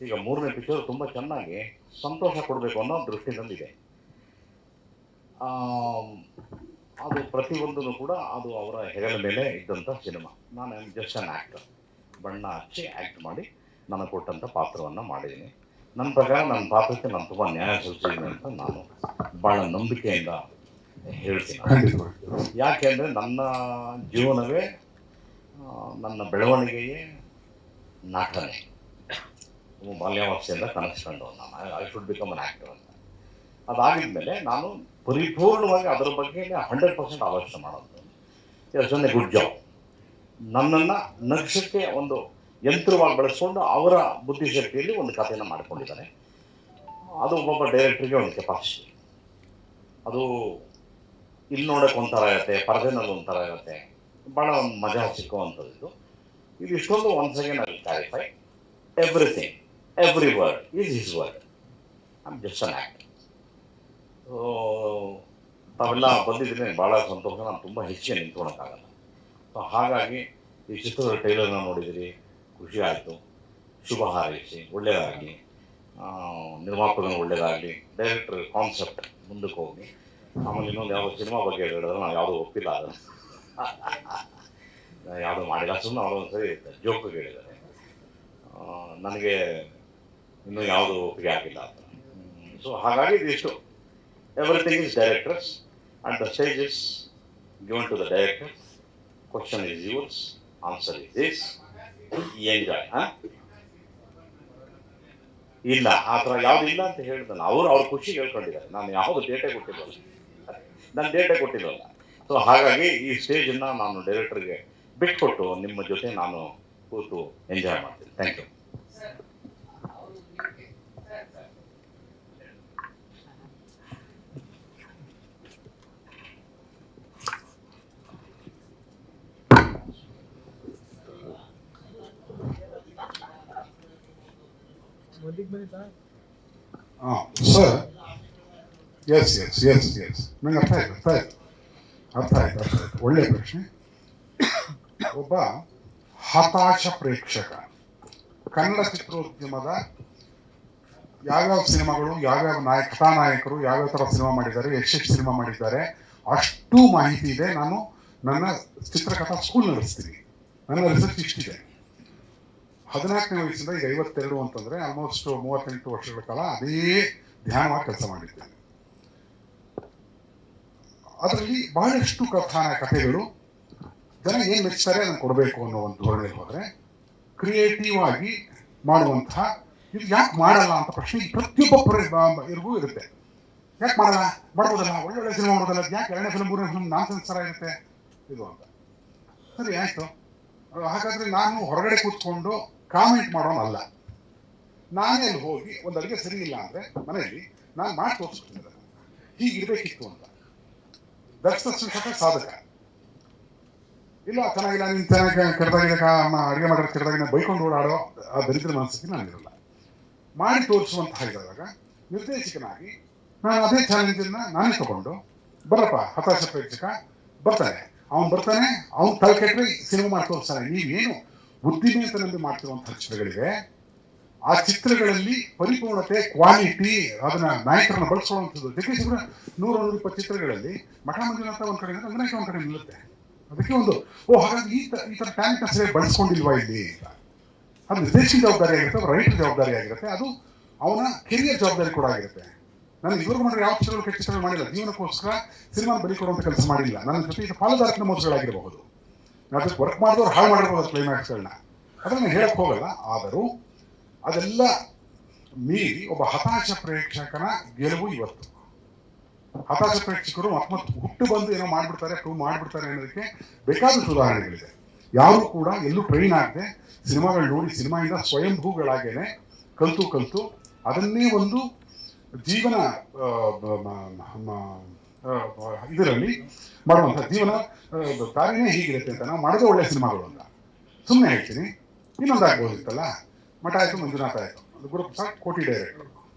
ಈಗ 3ನೇ ಪಿಕ್ಚರ್ ತುಂಬ ಚೆನ್ನಾಗಿ ಸಂತೋಷ ಕೊಡಬೇಕು ಅನ್ನೋ ದೃಷ್ಟಿನಲ್ಲಿದೆ. ಅದು ಪ್ರತಿಯೊಂದೂ ಕೂಡ ಅದು ಅವರ ಹೆಗಲ ಮೇಲೆ ಇದ್ದಂಥ ಸಿನಿಮಾ. ನಾನು ಜಸ್ಟ್ ಅನ್ ಆ್ಯಕ್ಟರ್, ಬಣ್ಣ ಹಚ್ಚಿ ಆ್ಯಕ್ಟ್ ಮಾಡಿ ನನಗೆ ಕೊಟ್ಟಂಥ ಪಾತ್ರವನ್ನು ಮಾಡಿದ್ದೀನಿ. ನನ್ನ ಪ್ರಕಾರ ನನ್ನ ಪಾತ್ರಕ್ಕೆ ನಾನು ತುಂಬ ನ್ಯಾಯ ಸಲ್ಲಿಸಿದ್ದೀನಿ ಅಂತ ನಾನು ಭಾಳ ನಂಬಿಕೆಯಿಂದ ಹೇಳ್ತೀನಿ. ಯಾಕೆಂದರೆ ನನ್ನ ಜೀವನವೇ, ನನ್ನ ಬೆಳವಣಿಗೆಯೇ ನಟನೆ. ಬಾಲ್ಯಾವಸ್ಥೆಯಿಂದ ಕನಸ್ಕೊಂಡು ನಾನು I should become an actor ಅಂತ. ಅದಾಗಿದ ಮೇಲೆ ನಾನು ಪರಿಪೂರ್ಣವಾಗಿ ಅದರ ಬಗ್ಗೆ 100% ಆಲೋಚನೆ ಮಾಡೋದು. It's good job. ನನ್ನನ್ನು ನಕ್ಷಕ್ಕೆ ಒಂದು ಯಂತ್ರವಾಗಿ ಬಳಸ್ಕೊಂಡು ಅವರ ಬುದ್ಧಿಶಕ್ತಿಯಲ್ಲಿ ಒಂದು ಕಥೆಯನ್ನು ಮಾಡಿಕೊಂಡಿದ್ದಾರೆ. ಅದು ಒಬ್ಬೊಬ್ಬ ಡೈರೆಕ್ಟ್ರಿಗೆ ಒಂದು ಕೆಪಾಸಿಟಿ. ಅದು ಇಲ್ಲಿ ನೋಡೋಕೆ ಒಂಥರ ಇರುತ್ತೆ, ಪರದೆನಲ್ಲಿ ಒಂಥರ ಇರುತ್ತೆ, ಭಾಳ ಒಂದು ಮಜಾ ಸಿಕ್ಕುವಂಥದ್ದು. ಇದು ಇಷ್ಟೊಂದು once again I clarify everything, every word is his word. I am just an act. ತಾವೆಲ್ಲ ಬಂದಿದ್ದೀನಿ, ಭಾಳ ಸಂತೋಷ. ನಾನು ತುಂಬ ಹೆಚ್ಚಿಗೆ ನಿಂತ್ಕೊಳಕ್ಕಾಗಲ್ಲ. ಸೊ ಹಾಗಾಗಿ ಈ ಚಿತ್ರದ ಟ್ರೈಲರ್ನ ನೋಡಿದಿರಿ, ಖುಷಿ ಆಯಿತು. ಶುಭ ಹಾರೈಸಿ, ಒಳ್ಳೆಯದಾಗಲಿ, ನಿರ್ಮಾಪಕನ ಒಳ್ಳೆಯದಾಗಲಿ, ಡೈರೆಕ್ಟರ್ ಕಾನ್ಸೆಪ್ಟ್ ಮುಂದಕ್ಕೆ ಹೋಗಿ. ಆಮೇಲೆ ಇನ್ನೊಂದು ಯಾವುದೋ ಸಿನಿಮಾ ಬಗ್ಗೆ ಹೇಳಿದ್ರೆ ನಾವು ಯಾವುದೂ ಒಪ್ಪಿಲ್ಲ, ಅದನ್ನು ಯಾವುದೂ ಮಾಡಿಲ್ಲ. ಸುಮ್ಮನೆ ಅವರೊಂದು ಸರಿ ಜೋಕು ಹೇಳಿದ್ದಾರೆ, ನನಗೆ ಇನ್ನೂ ಯಾವುದು ಒಪ್ಪಿಗೆ ಆಗಿಲ್ಲ ಅಂತ. ಸೊ ಹಾಗಾಗಿ ಇದಿಷ್ಟು everything is directors and the stage is given to the director. Question is yours, answer is this, enjoy. ಇಲ್ಲ ಆ ಥರ ಯಾವುದು ಇಲ್ಲ ಅಂತ ಹೇಳಿದ್ನಲ್ಲ, ಅವ್ರ ಖುಷಿಗೆ ಹೇಳ್ಕೊಂಡಿದ್ದಾರೆ. ನಾನು ಯಾವುದು ಡೇಟೇ ಕೊಟ್ಟಿಲ್ವಲ್ಲ, ನಾನು ಡೇಟೇ ಕೊಟ್ಟಿಲ್ವಲ್ಲ. ಸೊ ಹಾಗಾಗಿ ಈ ಸ್ಟೇಜನ್ನು ನಾನು ಡೈರೆಕ್ಟರ್ಗೆ ಬಿಟ್ಕೊಟ್ಟು ನಿಮ್ಮ ಜೊತೆ ನಾನು ಕೂತು ಎಂಜಾಯ್ ಮಾಡ್ತೀನಿ. Thank you. ಸರ್, ಎಸ್ ನಂಗೆ ಅರ್ಥ ಆಯ್ತು. ಒಳ್ಳೆಯ ಪ್ರಶ್ನೆ. ಒಬ್ಬ ಹತಾಶ ಪ್ರೇಕ್ಷಕ ಕನ್ನಡ ಚಿತ್ರೋದ್ಯಮದ ಯಾವ್ಯಾವ ಸಿನಿಮಾಗಳು, ಯಾವ್ಯಾವ ಕಥಾನಾಯಕರು ಯಾವ್ಯಾವ ಥರ ಸಿನಿಮಾ ಮಾಡಿದ್ದಾರೆ, ಎಷ್ಟು ಸಿನಿಮಾ ಮಾಡಿದ್ದಾರೆ, ಅಷ್ಟು ಮಾಹಿತಿ ಇದೆ. ನಾನು ನನ್ನ ಚಿತ್ರಕಥಾ ಸ್ಕೂಲ್ ನಡೆಸ್ತೀನಿ. ನನ್ನ ರಿಸರ್ಚ್ ಇಷ್ಟಿದೆ. 14ನೇ ವಯಸ್ಸಿಂದ ಈಗ 52 ಅಂತಂದರೆ ಆಲ್ಮೋಸ್ಟ್ 38 ವರ್ಷಗಳ ಕಾಲ ಅದೇ ಧ್ಯಾನವಾಗಿ ಕೆಲಸ ಮಾಡಿದ್ದೇನೆ. ಅದರಲ್ಲಿ ಬಹಳಷ್ಟು ಕಥೆಗಳು ಜನ ಏನು ಮೆಚ್ತಾರೆ ಅದನ್ನು ಕೊಡಬೇಕು ಅನ್ನೋ ಒಂದು ಧೋರಣೆ ಹೋದರೆ ಕ್ರಿಯೇಟಿವ್ ಆಗಿ ಮಾಡುವಂತಹ, ಇದು ಯಾಕೆ ಮಾಡಲ್ಲ ಅಂತ ಪ್ರಶ್ನೆ ಪ್ರತಿಯೊಬ್ಬರಿಗೂ ಇರುತ್ತೆ. ಯಾಕೆ ಮಾಡಲ್ಲ, ಮಾಡ್ಬೋದಲ್ಲ, ಒಳ್ಳೊಳ್ಳೆ ಸಿನಿಮಾ ಮಾಡೋದಲ್ಲ, ಯಾಕೆ 2ನೇ ಫಿಲ್ಮ್ 3ನೇ ಫಿಲ್ಮ್ ನಾನ್ಸೆನ್ಸ್ ಥರ ಇರುತ್ತೆ ಇದು ಅಂತ. ಸರಿ ಆಯಿತು. ಹಾಗಾದರೆ ನಾನು ಹೊರಗಡೆ ಕೂತ್ಕೊಂಡು ಕಾಮೆಂಟ್ ಮಾಡೋನಲ್ಲ. ನಾನೇ ಅಲ್ಲಿ ಹೋಗಿ ಒಂದು ಅಡುಗೆ ಸರಿ ಇಲ್ಲ ಅಂದರೆ ಮನೆಯಲ್ಲಿ ನಾನು ಮಾಡಿ ತೋರಿಸ್ತೀನಿ, ಹೀಗಿರಬೇಕಿತ್ತು ಅಂತ. ದರ್ಶನ ಸಾಧಕ ಇಲ್ಲ, ಚೆನ್ನಾಗಿಲ್ಲ, ನೀನು ಚೆನ್ನಾಗಿ ಕೆಟ್ಟದಾಗಿದ್ದ ಅಡುಗೆ ಮಾಡೋದು ಕೆಟ್ಟದಾಗಿ ಬೈಕೊಂಡು ಓಡಾಡೋ ಆ ದರಿದ್ರ ಮನಸ್ಸಿಗೆ ನಾನಿರಲ್ಲ. ಮಾಡಿ ತೋರಿಸುವಂತಹ ಇದ್ದಾಗ ನಿರ್ದೇಶಕನಾಗಿ ನಾನು ಅದೇ ಚಾಲೆಂಜನ್ನು ನಾನೇ ತಗೊಂಡು ಬರಪ್ಪ ಹತಾಶ ಪ್ರೇಕ್ಷಕ ಬರ್ತಾನೆ, ಅವ್ನು ತಲೆ ಕೆಟ್ಟರೆ ಸಿನಿಮಾ ಮಾಡಿ ತೋರಿಸ್ತಾನೆ. ನೀವೇನು ಬುದ್ಧಿಮೆ ಅಂತ ನಂಬಿ ಮಾಡ್ತಿರುವಂತಹ ಚಿತ್ರಗಳಿವೆ, ಆ ಚಿತ್ರಗಳಲ್ಲಿ ಪರಿಪೂರ್ಣತೆ, ಕ್ವಾಲಿಟಿ, ಅದನ್ನ ನಾಯಕರನ್ನ ಬಳಸುವಂಥದ್ದು. ಜಗದೀಶ್ 100-120 ಚಿತ್ರಗಳಲ್ಲಿ ಮಠ ಮಂಜುನಾಥ ಒಂದ್ ಕಡೆ ರಂಗನಾಯಕ ಒಂದ್ ಕಡೆ ನಿಲ್ಲುತ್ತೆ. ಅದಕ್ಕೆ ಒಂದು ಹಾಗಾಗಿ ಈ ಥರ ಟ್ಯಾಲೆಂಟ್ ಸರಿಯಾಗಿ ಬಳಸ್ಕೊಂಡಿಲ್ವಾ ಇಲ್ಲಿ ಅಂತ. ಅದು ನಿರ್ದೇಶಕ ಜವಾಬ್ದಾರಿ ಆಗಿರುತ್ತೆ, ರೈಟರ್ ಜವಾಬ್ದಾರಿ ಆಗಿರುತ್ತೆ, ಅದು ಅವನ ಕೆರಿಯರ್ ಜವಾಬ್ದಾರಿ ಕೂಡ ಆಗಿರುತ್ತೆ. ನಾನು ಇದುವರೆಗೂ ಮಾಡಿದ್ರೆ ಯಾವ ಚಿತ್ರಗಳು ಕೆಟ್ಟ ಚಿತ್ರಗಳು ಮಾಡಿಲ್ಲ. ಜೀವನಕ್ಕೋಸ್ಕರ ಸಿನಿಮಾ ಬಲಿ ಕೊಡುವಂಥ ಕೆಲಸ ಮಾಡಿಲ್ಲ. ನನ್ನ ಜೊತೆ ಇದು ಪಾಲುದಾರಿಕೆ ಮೋಸಗಳಾಗಿರಬಹುದು, ನಾನು ಅದಕ್ಕೆ ವರ್ಕ್ ಮಾಡಿದವ್ರು ಹಾಳು ಮಾಡಿರ್ಬೋದು ಕ್ಲೈಮ್ಯಾಕ್ಸ್ಗಳನ್ನ, ಅದನ್ನು ಹೇಳಕ್ ಹೋಗಲ್ಲ. ಆದರೂ ಅದೆಲ್ಲ ಮೀರಿ ಒಬ್ಬ ಹತಾಶ ಪ್ರೇಕ್ಷಕನ ಗೆಲುವು ಇವತ್ತು. ಹತಾಶ ಪ್ರೇಕ್ಷಕರು ಮತ್ತೆ ಹುಟ್ಟು ಬಂದು ಏನೋ ಮಾಡ್ಬಿಡ್ತಾರೆ, ಪ್ರೂವ್ ಮಾಡ್ಬಿಡ್ತಾರೆ ಅನ್ನೋದಕ್ಕೆ ಬೇಕಾದಷ್ಟು ಉದಾಹರಣೆಗಳಿದೆ. ಯಾರು ಕೂಡ ಎಲ್ಲೂ ಟ್ರೈನ್ ಆಗದೆ ಸಿನಿಮಾಗಳು ನೋಡಿ ಸಿನಿಮಾಯಿಂದ ಸ್ವಯಂಭೂಗಳಾಗೇನೆ ಕಲ್ತು ಅದನ್ನೇ ಒಂದು ಜೀವನ ಇದರಲ್ಲಿ ಮಾಡುವಂಥ ಜೀವನ ದಾರಿನೇ ಹೀಗಿರುತ್ತೆ ಅಂತ ನಾವು ಮಾಡೋದೇ ಒಳ್ಳೆಯ ಸಿನಿಮಾಗಳು ಅಂತ ಸುಮ್ಮನೆ ಹೇಳ್ತೀನಿ. ಇನ್ನೊಂದು ಆಗ್ಬೋದಿತ್ತಲ್ಲ, ಮಠ ಆಯಿತು, ಮಂಜುನಾಥ ಆಯಿತು, ಅದು ಗುರುಪ್ರಸಾದ್ ಕೋಟಿ ಡೈರೆಕ್ಟರ್.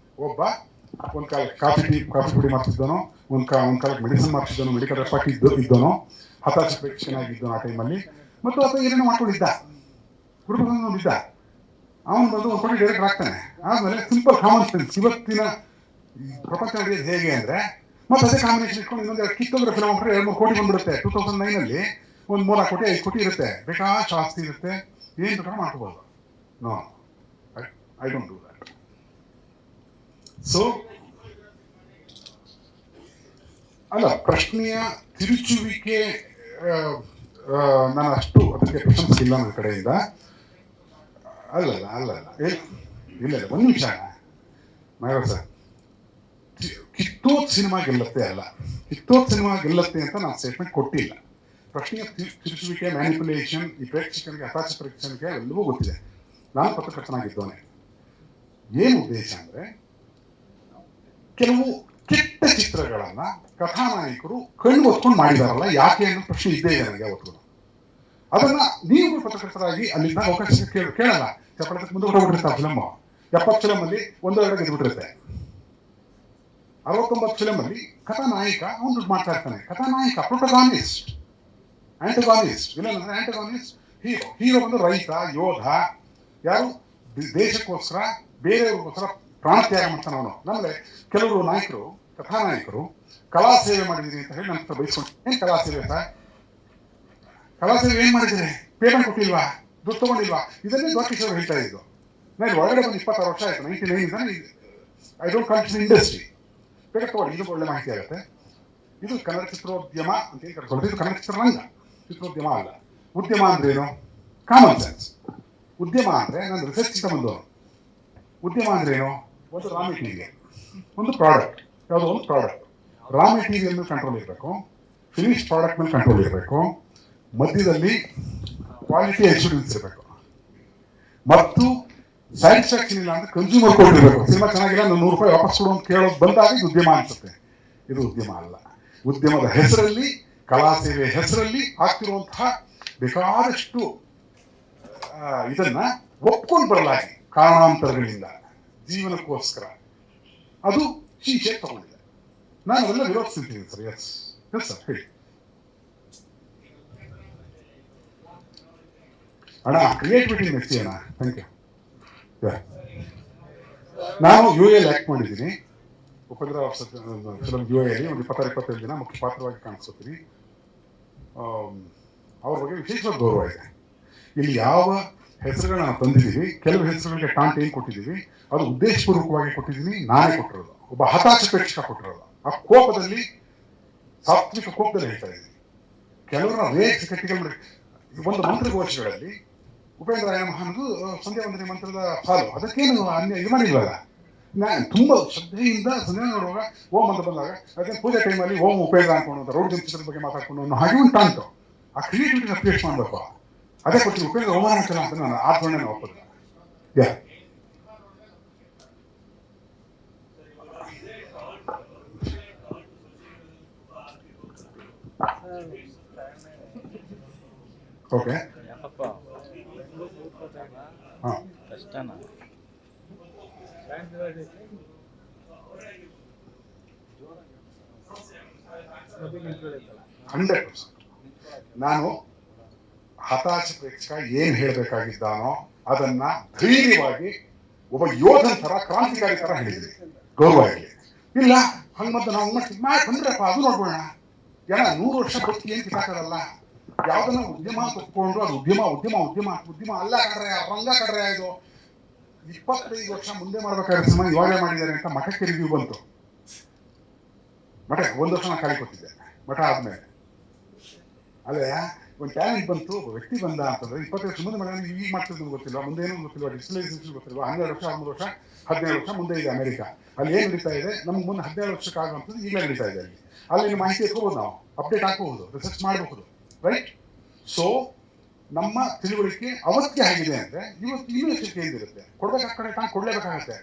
ಒಬ್ಬ ಒಂದು ಕಾಲಕ್ಕೆ ಕಾಫಿ ಪುಡಿ ಮಾಡ್ತಿದ್ದನೋ, ಒಂದು ಕಾಲಕ್ಕೆ ಮೆಡಿಸಿನ್ ಮಾಡ್ತಿದ್ದನೋ, ಮೆಡಿಕಲ್ ರೆಪಾರ್ಟ್ ಇದ್ದನೋ, ಹತಾಶ ಪ್ರೇಕ್ಷಕನಾಗಿದ್ದನೋ ಆ ಟೈಮಲ್ಲಿ. ಮತ್ತು ಅಥವಾ ಏನೇನೋ ಮಾಡ್ಕೊಂಡಿದ್ದ, ಗುರುಪ್ರಸಾದ್ ಇದ್ದ, ಅವನು ಬಂದು ಒಂದು ಕೋಟಿ ಡೈರೆಕ್ಟರ್ ಆಗ್ತಾನೆ. ಆಮೇಲೆ ಸಿಂಪಲ್ ಕಾಮನ್ ಸೆನ್ಸ್. ಇವತ್ತಿನ ಪ್ರಪಂಚ ನಡೆಯೋದು ಹೇಗೆ ಅಂದ್ರೆ, ಮತ್ತೆ ಅದೇ ಕಾಂಬಿನೇಷನ್ ಇಟ್ಕೊಂಡು ಇನ್ನೊಂದು ಕಿತ್ತಂದ್ರೆ ಫಿಲಮ್ ಮಾಡ್ರೆ 2-3 ಕೋಟಿ ಬಂದ್ಬಿಡುತ್ತೆ. 2009 ಒಂದು 3-4 ಕೋಟಿ 5 ಕೋಟಿ ಇರುತ್ತೆ, ಬೇಕಾಷ್ಟು ಆಸ್ತಿ ಇರುತ್ತೆ, ಏನ್ ಬೇಕಾದ್ರೂ ಮಾಡ್ಕೋಬಹುದು. No, I don't do that. So ಅಲ್ಲ, ಪ್ರಶ್ನೆಯ ತಿರುಚುವಿಕೆ ನಾನು ಅಷ್ಟು ಅದಕ್ಕೆ ಪ್ರಶಂಸಿಲ್ಲ ನನ್ನ ಕಡೆಯಿಂದ. ಅಲ್ಲ ಇಲ್ಲ ಒಂದು ನಿಮಿಷ ನಾಗರಾಜ್ ಸರ್, ಕಿತ್ತೋದ್ ಸಿನಿಮಾ ಗೆಲ್ಲತ್ತೆ ಅಲ್ಲ, ಕಿತ್ತೋದ್ ಸಿನಿಮಾ ಗೆಲ್ಲತ್ತೆ ಅಂತ ನಾನು ಸ್ಟೇಟ್ಮೆಂಟ್ ಕೊಟ್ಟಿಲ್ಲ. ಪ್ರಶ್ನೆಯ ತಿರುಚುವಿಕೆ, ಮ್ಯಾನಿಪುಲೇಷನ್ ಈ ಪ್ರೇಕ್ಷಕನಿಗೆ, ಹತಾಶ ಪ್ರೇಕ್ಷಕನಿಗೆ ಎಲ್ಲವೂ ಗೊತ್ತಿದೆ. ನಾನು ಪತ್ರಕರ್ತನಾಗಿದ್ದವನೇ. ಏನು ಉದ್ದೇಶ ಅಂದ್ರೆ, ಕೆಲವು ಕೆಟ್ಟ ಚಿತ್ರಗಳನ್ನ ಕಥಾನಾಯಕರು ಕಣ್ಣು ಹೊತ್ಕೊಂಡು ಮಾಡಿದಾರಲ್ಲ, ಯಾಕೆ ಅನ್ನೋ ಪ್ರಶ್ನೆ ಇದ್ದೇ ಇದೆ ನನಗೆ ಯಾವತ್ತು. ಅದನ್ನ ನೀವು ಪತ್ರಕರ್ತರಾಗಿ ಅಲ್ಲಿಂದ ಅವಕಾಶ ಕೇಳಲ್ಲ. ಚಪ್ಪಳಕ್ಕೆ ಮುಂದೆ ಹೊರಬಿಟ್ಟಿರ್ತಾರೆ ಫಿಲಮ್. 70 ಫಿಲಮ್ ಅಲ್ಲಿ 1-2 ಗೆದ್ಬಿಟ್ಟಿರುತ್ತೆ. 69 ಫಿಲಮ್ ಅಲ್ಲಿ ಕಥಾನಾಯಕ ಅವನು ದುಡ್ಡು ಮಾಡ್ತಾ ಇರ್ತಾನೆ. ಕಥಾನಾಯಕ ಪ್ರೊಟಗಾನಿಸ್ಟ್, ಆಂಟಗಾನಿಸ್ಟ್, ವಿಲನ್ ಅಂದ್ರೆ ಆಂಟಗಾನಿಸ್ಟ್, ಹೀರೋ ಬಂದು ರೈತ, ಯೋಧ, ಯಾರು ದೇಶಕ್ಕೋಸ್ಕರ ಬೇರೆಯವ್ರಿಗೋಸ್ಕರ ಪ್ರಾಣತ್ಯಾಗ ಮಾಡ್ತಾನೆ ಅವನು. ನಮ್ಗೆ ಕೆಲವರು ನಾಯಕರು, ಕಥಾನಾಯಕರು ಕಲಾ ಸೇವೆ ಮಾಡಿದೀನಿ ಅಂತ ಹೇಳಿ ನನ್ನ ಹತ್ರ ಬೈಸ್ಕೊಂಡು, ಏನ್ ಕಲಾ ಸೇವೆ ಸರ್, ಕಲಾ ಸೇವೆ ಏನ್ ಮಾಡಿದ್ರೆ, ಪೇಮೆಂಟ್ ಕೊಟ್ಟಿಲ್ವಾ, ದುಡ್ಡು ತಗೊಂಡಿಲ್ವಾ, ಇದನ್ನೇ ದ್ವಾರಕೀಶ್ ಹೇಳ್ತಾ ಇದ್ದು. ನಾನು ಒಳಗಡೆ ಬಂದು 26 ವರ್ಷ ಆಯ್ತು, 99 ಐ ಡೋಂಟ್ ಕಲ್ಚರ್ ಇಂಡಸ್ಟ್ರಿ. ಬೇಗ ತಗೊಳ್ಳಿ, ಇದು ಒಳ್ಳೆ ಮಾಹಿತಿ ಆಗುತ್ತೆ. ಇದು ಕನ್ನಡ ಚಿತ್ರೋದ್ಯಮ ಅಂತ ಹೇಳಿ ಕರ್ಕೊಳ್ಳೋದು. ಇದು ಕನ್ನಡ ಚಿತ್ರರಂಗ, ಚಿತ್ರೋದ್ಯಮ ಅಲ್ಲ. ಉದ್ಯಮ ಅಂದ್ರೇನು? Common sense. ಉದ್ಯಮ ಅಂದ್ರೆ ನಾನು ರಿಸರ್ಚ್ ಇಂದ ಬಂದವನು. ಉದ್ಯಮ ಅಂದ್ರೇನು? ಒಂದು ರಾ ಮೆಟೀರಿಯಲ್, ಒಂದು ಪ್ರಾಡಕ್ಟ್, ಯಾವುದೋ ಒಂದು ಪ್ರಾಡಕ್ಟ್. ರಾ ಮೆಟೀರಿಯಲ್ ಮೇಲೆ ಕಂಟ್ರೋಲ್ ಇರಬೇಕು, ಫಿನಿಶ್ ಪ್ರಾಡಕ್ಟ್ ಮೇಲೆ ಕಂಟ್ರೋಲ್ ಇರಬೇಕು, ಮಧ್ಯದಲ್ಲಿ ಕ್ವಾಲಿಟಿ ಎಕ್ಸ್ಪೀರಿಯನ್ಸ್ ಇರಬೇಕು, ಮತ್ತು ಸ್ಯಾಟಿಸ್ಫ್ಯಾಕ್ಷನ್ ಇಲ್ಲ ಅಂದ್ರೆ ಕನ್ಸ್ಯೂಮರ್ ಕೊಟ್ಟಿರ್ಬೇಕು. ಸಿನಿಮಾ ಚೆನ್ನಾಗಿಲ್ಲ, ನಾನು 100 ರೂಪಾಯಿ ವಾಪಸ್ ಕೊಡು ಅಂತ ಕೇಳೋದು ಬಂದಾಗ ಇದು ಉದ್ಯಮ ಅನ್ಸುತ್ತೆ. ಇದು ಉದ್ಯಮ ಅಲ್ಲ. ಉದ್ಯಮದ ಹೆಸರಲ್ಲಿ, ಕಲಾ ಸೇವೆ ಹೆಸರಲ್ಲಿ ಆಗ್ತಿರುವಂತಹ ಬೇಕಾದಷ್ಟು ಇದನ್ನ ಒಪ್ಕೊಂಡು ಬರಲಾಗಿ ಕಾರಣಾಂತರಗಳಿಂದ ಜೀವನಕ್ಕೋಸ್ಕರ ಅದು ಶೀಶೆ ತಗೊಂಡಿದೆ. ನಾನು ಅವೆಲ್ಲ ವಿರೋಧಿಸ್ತೀನಿ ಸರ್. ಎಸ್ ಸರ್, ಹೇಳಿ ಅಣ್ಣ. ಕ್ರಿಯೇಟಿವಿಟಿ ಮೆಚ್ಚಿ ಅಣ್ಣ, ಥ್ಯಾಂಕ್ ಯು. ನಾನು UAE ಆಕ್ಟ್ ಮಾಡಿದ್ದೀನಿ. ಉಪೇಂದ್ರ ಫಿಲಂ UAE ಒಂದು 26-27 ದಿನ ಮುಖ್ಯ ಪಾತ್ರವಾಗಿ ಕಾಣಿಸ್ತೀನಿ. ಅವ್ರ ಬಗ್ಗೆ ವಿಶೇಷವಾದ ಗೌರವ ಇದೆ. ಇಲ್ಲಿ ಯಾವ ಹೆಸರುಗಳನ್ನ ತಂದಿದ್ದೀವಿ, ಕೆಲವು ಹೆಸರುಗಳಿಗೆ ಟಾಂಟ್ ಏನ್ ಕೊಟ್ಟಿದ್ದೀವಿ, ಅದು ಉದ್ದೇಶಪೂರ್ವಕವಾಗಿ ಕೊಟ್ಟಿದ್ದೀನಿ, ನಾನೇ ಕೊಟ್ಟಿರೋದು. ಒಬ್ಬ ಹತಾಶ ಪ್ರೇಕ್ಷಕ ಕೊಟ್ಟಿರೋದು. ಆ ಕೋಪದಲ್ಲಿ, ಸಾತ್ವಿಕ ಕೋಪದಲ್ಲಿ ಹೇಳ್ತಾ ಇದ್ದೀನಿ. ಕೆಲವರ ರೇಟ್ ಕಟ್ಟಿಗಳು ಒಂದು ಮಂತ್ರಘೋಷಗಳಲ್ಲಿ ಉಪೇಂದ್ರ ಮಹಾನದು ಸಂಧ್ಯಾ ವಂದನೆ ಮಂತ್ರದ ಸಾಲು, ಅದಕ್ಕೇನು ಇದು ಮಾಡಿಲ್ವಲ್ಲ. ನಾನು ತುಂಬಾ ಶ್ರದ್ಧೆಯಿಂದ ಸಂಧ್ಯಾ ನೋಡುವಾಗ ಓಂ ಅಂತ ಬಂದಾಗ ಅದೇ ಪೂಜೆ ಟೈಮಲ್ಲಿ ಓಂ ಉಪೇಂದ್ರ ಅನ್ಕೊಂಡು ರೋಡ್ ಚಿತ್ರದ ಬಗ್ಗೆ ಮಾತಾಡ್ಕೊಂಡು ಹಾಗೆ ಉಂಟಾಂಟು. ಆ ಕ್ರಿಯೇಟಿವಿಟಿನ ಅಪ್ಡೇಟ್ ಮಾಡಬೇಕು. ಅದೇ ಕೊಟ್ಟು ಉಪೇಂದ್ರ ಅವಮಾನಕರ ಅಂತ ನಾನು ಆತ್ಮಣ್ಣನ ಒಪ್ಪದ. ಓಕೆ, ಹಾಂ, 100%. ನಾನು ಹತಾಶ ಪ್ರೇಕ್ಷಕ ಏನ್ ಹೇಳ್ಬೇಕಾಗಿದ್ದಾನೋ ಅದನ್ನ ಧೈರ್ಯವಾಗಿ ಒಬ್ಬ ಯೋಧನ ತರ, ಕ್ರಾಂತಿಕಾರಿ ತರ ಹೇಳಿದ್ವಿ. ಗೌರವ ಇರಲಿ. ಇಲ್ಲ ಹಂಗ ಮತ್ತೆ ನಾವು ಬಂದ್ರಪ್ಪ ಅದು ನೋಡ್ಬೋಣ. ಏನ 100 ವರ್ಷ ಬದುಕಿ ಏನ್ ಕಿತ್ತಾಕದಲ್ಲ. ಯಾವ್ದನ್ನ ಉದ್ಯಮ ತಕ್ಕೊಂಡು ಅದು ಉದ್ಯಮ ಉದ್ಯಮ ಉದ್ಯಮ ಉದ್ಯಮ ಅಲ್ಲ ಕಡ್ರೆ, ರಂಗ ಕಡ್ರೆ. ಇದು 25 ವರ್ಷ ಮುಂದೆ ಮಾಡ್ಬೇಕಾದ್ರೆ ಸಿನಿಮಾ ಇವಾಗಲೇ ಮಾಡಿದ್ದಾರೆ ಅಂತ ಮಠಕ್ಕೆ ರಿವ್ಯೂ ಬಂತು. ಮಠ 1 ವರ್ಷ ನಾನು ಖಾಲಿ ಕೊಟ್ಟಿದ್ದೆ. ಮಠ ಆದ್ಮೇಲೆ ಅಲ್ಲೇ ಒಂದು ಟ್ಯಾಲೆಂಟ್ ಬಂತು, ಒಬ್ಬ ವ್ಯಕ್ತಿ ಬಂದ ಅಂತಂದ್ರೆ 20 ವರ್ಷ ಮುಂದೆ ಮನೆ ಈಗ ಮಾಡ್ತಿದ್ದು ಗೊತ್ತಿಲ್ಲ, ಮುಂದೆ ಏನೋ ಗೊತ್ತಿಲ್ಲ, ಡಿಜಿಟಲೈಸೇಷನ್ ಗೊತ್ತಿಲ್ಲ. 12 ವರ್ಷ, 13 ವರ್ಷ, 17 ವರ್ಷ ಮುಂದೆ ಇದೆ ಅಮೆರಿಕ. ಅಲ್ಲಿ ಏನು ನಡೀತಾ ಇದೆ, ನಮ್ಗೆ ಮುಂದೆ 17 ವರ್ಷಕ್ಕೆ ಆಗುವಂಥದ್ದು ಈಗಲೇ ನಡೀತಾ ಇದೆ. ಅಲ್ಲಿ ಮಾಹಿತಿ ಎತ್ಕೋಬಹುದು, ನಾವು ಅಪ್ಡೇಟ್ ಹಾಕಬಹುದು, ರಿಸರ್ಚ್ ಮಾಡಬಹುದು. ರೈಟ್? ಸೊ ನಮ್ಮ ತಿಳುವಳಿಕೆ ಅವತ್ತಿಗೆ ಆಗಿದೆ ಅಂದ್ರೆ ಇವತ್ತು ಇನ್ನೂ ಎಚ್ಚರಿಕೆ ಏನಿರುತ್ತೆ, ಕೊಡ್ಬೇಕಾಗ್ತದೆ, ತಾನು ಕೊಡ್ಲೇಬೇಕಾಗತ್ತೆ.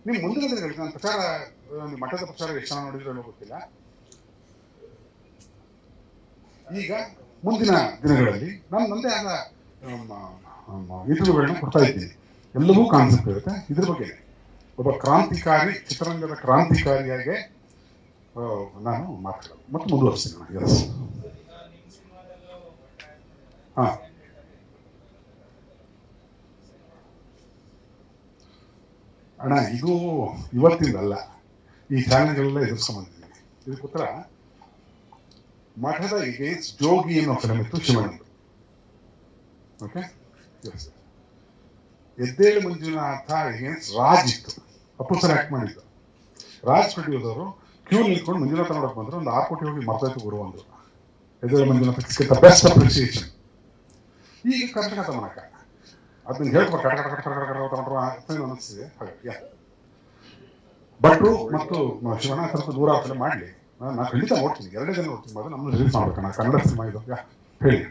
ನಿಮ್ ಮುಂದಿನ ದಿನಗಳಿಗೆ ನಾನು ಪ್ರಚಾರ, ಮಠದ ಪ್ರಚಾರ ಎಷ್ಟು ಜನ ನೋಡಿದ್ರೆ ಗೊತ್ತಿಲ್ಲ. ಈಗ ಮುಂದಿನ ದಿನಗಳಲ್ಲಿ ನಾನು ನಂದೇ ಆದ ಇಂಟರ್ವ್ಯೂಗಳನ್ನ ಕೊಡ್ತಾ ಇದ್ದೀನಿ. ಎಲ್ಲವೂ ಕಾನ್ಸೆಪ್ಟ್ ಇರುತ್ತೆ ಇದ್ರ ಬಗ್ಗೆ. ಒಬ್ಬ ಕ್ರಾಂತಿಕಾರಿ, ಚಿತ್ರರಂಗದ ಕ್ರಾಂತಿಕಾರಿಯಾಗಿ ನಾನು ಮಾತಾಡೋದು ಮತ್ತು ಮುಂದುವರಿಸ್ತೀನಿ. ಎಸ್, ಅಣ್ಣ ಇದು ಇವತ್ತಿಂದಲ್ಲ, ಈ ಚಾನೆಲ್ಗಳೆಲ್ಲ ಎದುರಿಸ್ಕೊಂಡ್ಬಂದಿದ್ದೀನಿ. ಇದಕ್ಕೆ ಉತ್ತರ ಮಠದ ಎಗೇನ್ಸ್ಟ್ ಜೋಗಿ ಅನ್ನೋ ಫಿಲಮ್ ಇತ್ತು, ಶಿವಣ್ಣದು. ಓಕೆ, ಎದ್ದೇಳು ಮಂಜುನಾಥ ಎಗೇನ್ಸ್ಟ್ ರಾಜ್ ಇತ್ತು, ಅಪ್ಪು ಸರ್ ಆಕ್ಟ್ ಮಾಡಿದ್ದು. ರಾಜ್ ಪ್ರೊಡ್ಯೂಸರು ಕ್ಯೂ ನಿಂತ್ಕೊಂಡು ಮಂಜುನಾಥ ನೋಡಕ್ ಬಂದ್ರು, ಒಂದು 6 ಕೋಟಿ ಹೋಗಿ ಮರ್ತೋಯ್ತು ಗುರು ಅಂದ್ರು. ಎದ್ದೇಳು ಮಂಜುನಾಥ ಬೆಸ್ಟ್ ಅಪ್ರಿಸಿಯೇಷನ್. ಈಗ ಕರ್ನಾಟಕ ತಮನಕ ಅದನ್ನ ಹೇಳ್ಕೊಂಡು ಅನಿಸ್ತಿದೆ. ಹಾಗೆ ಭಟ್ರು ಮತ್ತು ಶಿವಣ್ಣ ಸ್ವಲ್ಪ ದೂರ ಫಿಲಮ್ ಮಾಡಲಿ, ನಾನು ಖಂಡಿತ ನೋಡ್ತೀನಿ, 2 ಜನ ನೋಡ್ತೀನಿ. ಅದು ನಮ್ಮನ್ನು ರಿಲೀಸ್ ಮಾಡ್ಬೇಕಣ್ಣ, ಕನ್ನಡ ಸಿನಿಮಾ ಇದು. ಹೇಳಿ.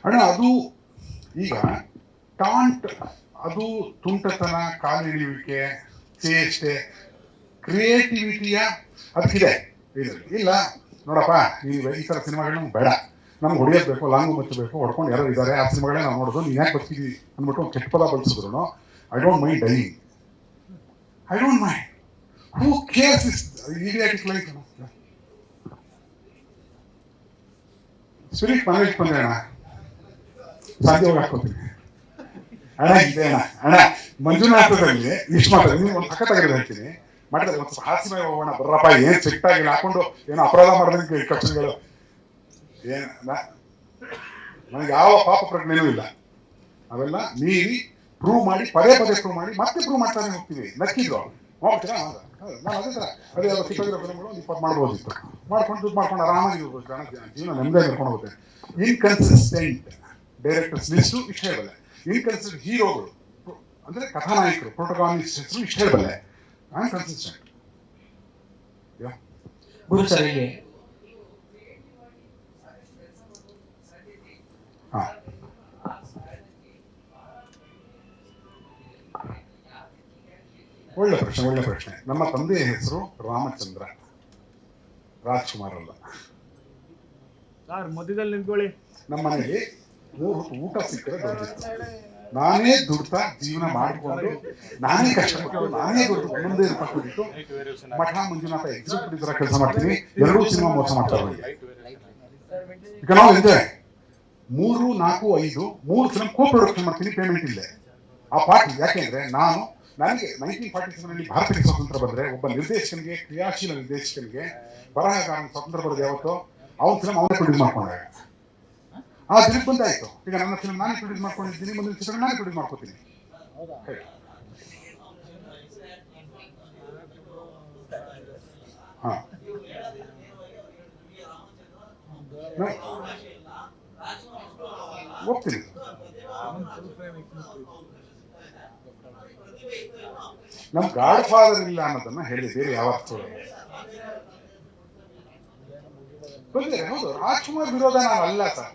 ಅಣ್ಣ ಅದು ಈಗ ಟಾಂಟ್, ಅದು ತುಂಟತನ, ಕಾಲಿಳಿಯುವಿಕೆ, ಚೇಷ್ಟೆ, ಕ್ರಿಯೇಟಿವಿಟಿಯ ಅದಕ್ಕಿದೆ. ಇಲ್ಲ ನೋಡಪ್ಪ, ಈ ಥರ ಸಿನಿಮಾಗಳು ನಮ್ಗೆ ಬೇಡ, ನಮ್ಗೆ ಹೊಡೆಯೋದು ಬೇಕು, ಲಾಂಗು ಮುಚ್ಚಬೇಕು, ಹೊಡ್ಕೊಂಡು ಯಾರು ಇದ್ದಾರೆ ಆ ಸಿನಿಮಾಗಳೇ ನಾವು ನೋಡೋದು. ನೀನು ಯಾಕೆ ಬರ್ತೀವಿ ಅಂದ್ಬಿಟ್ಟು ಒಂದು ಕೆಟ್ಟ ಪದ ಬಳಸಿದ್ರು, I don't mind dying, I don't mind. Who cares is idiotic life. Spirit ಮನೇಲಿ ಬಂದೆ ಅಣ್ಣ, ಸಾಧ್ಯವಾಗಿ ಹಾಕೋತೀನಿ ಅಣ್ಣ. ಇದೆ ಅಣ್ಣ ಮಂಜುನಾಥದಲ್ಲಿ ಇಷ್ಟು ಮಾತ್ರ ನೀವು ಒಂದು ಸಖತ್ತಾಗಿರೋದು ಹೇಳ್ತೀನಿ. ಮಾಡಿದ್ರೆ ಒಂದು ಸ್ವಲ್ಪ ಹಾಸ್ಯಮಯ ಹೋಗೋಣ ಬರ್ರಪ್ಪ, ಏನು ಸಿಟ್ಟಾಗಿಲ್ಲ ಹಾಕೊಂಡು ಏನೋ ಅಪರಾಧ ಮಾಡೋದಕ್ಕೆ ಕಕ್ಷೆಗಳು ಏನ್, ನನಗೆ ಯಾವ ಪಾಪ ಪ್ರಜ್ಞೆನೂ ಇಲ್ಲ. ಅವೆಲ್ಲ ಮೀರಿ ಪ್ರೂವ್ ಮಾಡಿ, ಪದೇ ಪ್ರೂವ್ ಮಾಡಿ, ಮತ್ತೆ ಪ್ರೂವ್ ಮಾಡ್ತಾನೆ ಹೋಗ್ತೀವಿ. ನಕ್ಕಿದ್ರು ಹೋಗ್ತೀರಾ? ನಾನು ಅದೇ ಥರ ಅದೇ ಸಿಕ್ಕಿರೋ ಫಿಲ್ಮ್ಗಳು 20 ಮಾಡ್ಬೋದಿತ್ತು, ಮಾಡ್ಕೊಂಡು ದುಡ್ಡು ಮಾಡ್ಕೊಂಡು ಆರಾಮಾಗಿ ಜೀವನ ನೆಮ್ಮದಿ ಕರ್ಕೊಂಡು ಹೋಗುತ್ತೆ. ಇನ್ಕನ್ಸಿಸ್ಟೆಂಟ್ ಡೈರೆಕ್ಟರ್ಸ್ ಲಿಸ್ಟು ಇಷ್ಟ ಹೇಳಬಲ್ಲ, ಇನ್ಕನ್ಸಿಸ್ಟೆಂಟ್ ಹೀರೋಗಳು ಅಂದರೆ ಕಥಾನಾಯಕರು, ಪ್ರೋಟೋಗಾನಿಸ್ಟ್ ಹೆಸರು ಇಷ್ಟ ಹೇಳಬಲ್ಲ, ಅನ್ಕನ್ಸಿಸ್ಟೆಂಟ್. ಗುರು ಸರ್ ಇಲ್ಲಿ ಒಳ್ಳೆ ಪ್ರಶ್ನೆ. ನಮ್ಮ ತಂದೆಯ ಹೆಸರು ರಾಮಚಂದ್ರ, ರಾಜ್ಕುಮಾರ್ ಅಲ್ಲ. ಮಧ್ಯದಲ್ಲಿ ನಿಂತ್ಕೊಳ್ಳಿ. ನಮ್ಮ ಮನೆಯಲ್ಲಿ 3 ಊಟ ಸಿಕ್ಕರೆ ದೊಡ್ಡದಿತ್ತು. ನಾನೇ ದುಡ್ತಾ ಜೀವನ ಮಾಡಿಕೊಂಡು, ನಾನೇ ಕಷ್ಟಪಟ್ಟು, ನಾನೇ ದುಡ್ಡು ಒಂದೊಂದೇ ರೂಪಾಯಿ ಕೊಟ್ಟಿತ್ತು. ಮಠ ಮಂಜುನಾಥ ಎಕ್ಸಿಕ್ಯೂಟಿವ್ ಕೆಲಸ ಮಾಡ್ತೀನಿ, 2 ಸಿನಿಮಾ ಮೋಸ ಮಾಡ್ತಾರೆ. ಈಗ ನಾವು ಎಂಜಾಯ್ 3, 4, 5 3 ಫಿಲ್ಮ್ ಕೋ ಪ್ರೊಡಕ್ಷನ್ ಮಾಡ್ತೀನಿ, ಪೇಮೆಂಟ್ ಇಲ್ಲೇ ಆ ಪಾರ್ಟಿ. ಯಾಕೆಂದ್ರೆ ನನಗೆ 1947 ಭಾರತಕ್ಕೆ ಸ್ವಾತಂತ್ರ್ಯ ಬಂದ್ರೆ, ಒಬ್ಬ ನಿರ್ದೇಶಕನಿಗೆ, ಕ್ರಿಯಾಶೀಲ ನಿರ್ದೇಶಕನಿಗೆ, ಬರಹಗಾರನ ಸ್ವಾತಂತ್ರ್ಯ ಬರೋದು ಯಾವತ್ತೋ ಅವನ ಫಿಲ್ಮ್ ಅವನೇ ಪ್ರೊಡ್ಯೂಸ್ ಮಾಡ್ಕೊಂಡಾಗ ಆ ದಿನಕ್ಕೆ ಬಂದಾಯ್ತು. ಈಗ ನನ್ನ ಫಿಲ್ಮ್ ನಾನೇ ಪ್ರೊಡ್ಯೂಸ್ ಮಾಡ್ಕೊಂಡಿದ್ದೀನಿ, ಮುಂದಿನ ಚಿತ್ರ ನಾನೇ ಪ್ರೊಡ್ಯೂಸ್ ಮಾಡ್ಕೋತೀನಿ. ಹಾ, ಹೋಗ್ತೀನಿ. ನಮ್ ಗಾಡ್ ಫಾದರ್ ಇಲ್ಲ ಅನ್ನೋದನ್ನ ಹೇಳಿ ಬೇರೆ ಯಾವ ಹೌದು. ರಾಜ್ಕುಮಾರ್ ವಿರೋಧ ನಾನು ಅಲ್ಲ ಸರ್.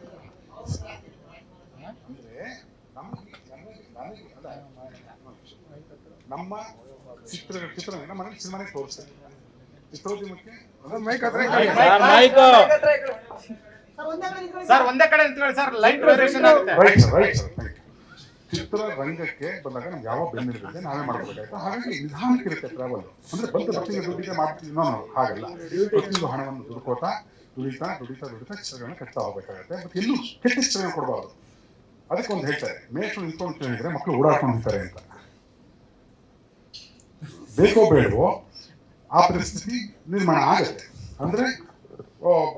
ಅಂದ್ರೆ ನಮ್ಮ ಚಿತ್ರ ನಮ್ಮ ಮನೇಲಿ ಸಿನಿಮಾನೇ ತೋರಿಸ್ತಾರೆ. ಚಿತ್ರೋದ್ಯಮಕ್ಕೆ ಚಿತ್ರರಂಗಕ್ಕೆ ಬಂದಾಗ ನಮ್ಗೆ ಯಾವ ಬೆನ್ನಿರುತ್ತೆ ನಾವೇ ಮಾಡ್ಬೇಕಾಯ್ತು. ಹಾಗಾಗಿ ನಿಧಾನಕ್ಕೆ ಇರುತ್ತೆ ಟ್ರಾವೆಲ್. ಅಂದ್ರೆ ಬಂದ ಬಸ್ಸಿಗೆ ದುಡ್ಡಿಗೆ ಮಾಡ್ತೀವಿ ನಾವು, ಹಾಗಲ್ಲ. ಪ್ರತಿಯೊಂದು ಹಣವನ್ನು ದುಡ್ಕೋತಾ ದುಡಿತಾ ಚಿತ್ರಗಳನ್ನ ಕಟ್ತಾ ಹೋಗ್ಬೇಕಾಗತ್ತೆ. ಮತ್ತೆ ಎಲ್ಲೂ ಕೆಟ್ಟ ಚಿತ್ರಗಳನ್ನ ಕೊಡಬಾರ್ದು. ಅದಕ್ಕೆ ಒಂದು ಹೇಳ್ತಾರೆ, ಮೇಷ್ಟ್ರು ನಿಂತ್ಕೊಂಡು ಹೇಳಿದ್ರೆ ಮಕ್ಕಳು ಓಡಾಡ್ಕೊಂಡು ಹೋಗ್ತಾರೆ ಅಂತ. ಬೇಕೋ ಬೇಡವೋ ಆ ಪರಿಸ್ಥಿತಿ ನಿರ್ಮಾಣ ಆಗುತ್ತೆ. ಅಂದ್ರೆ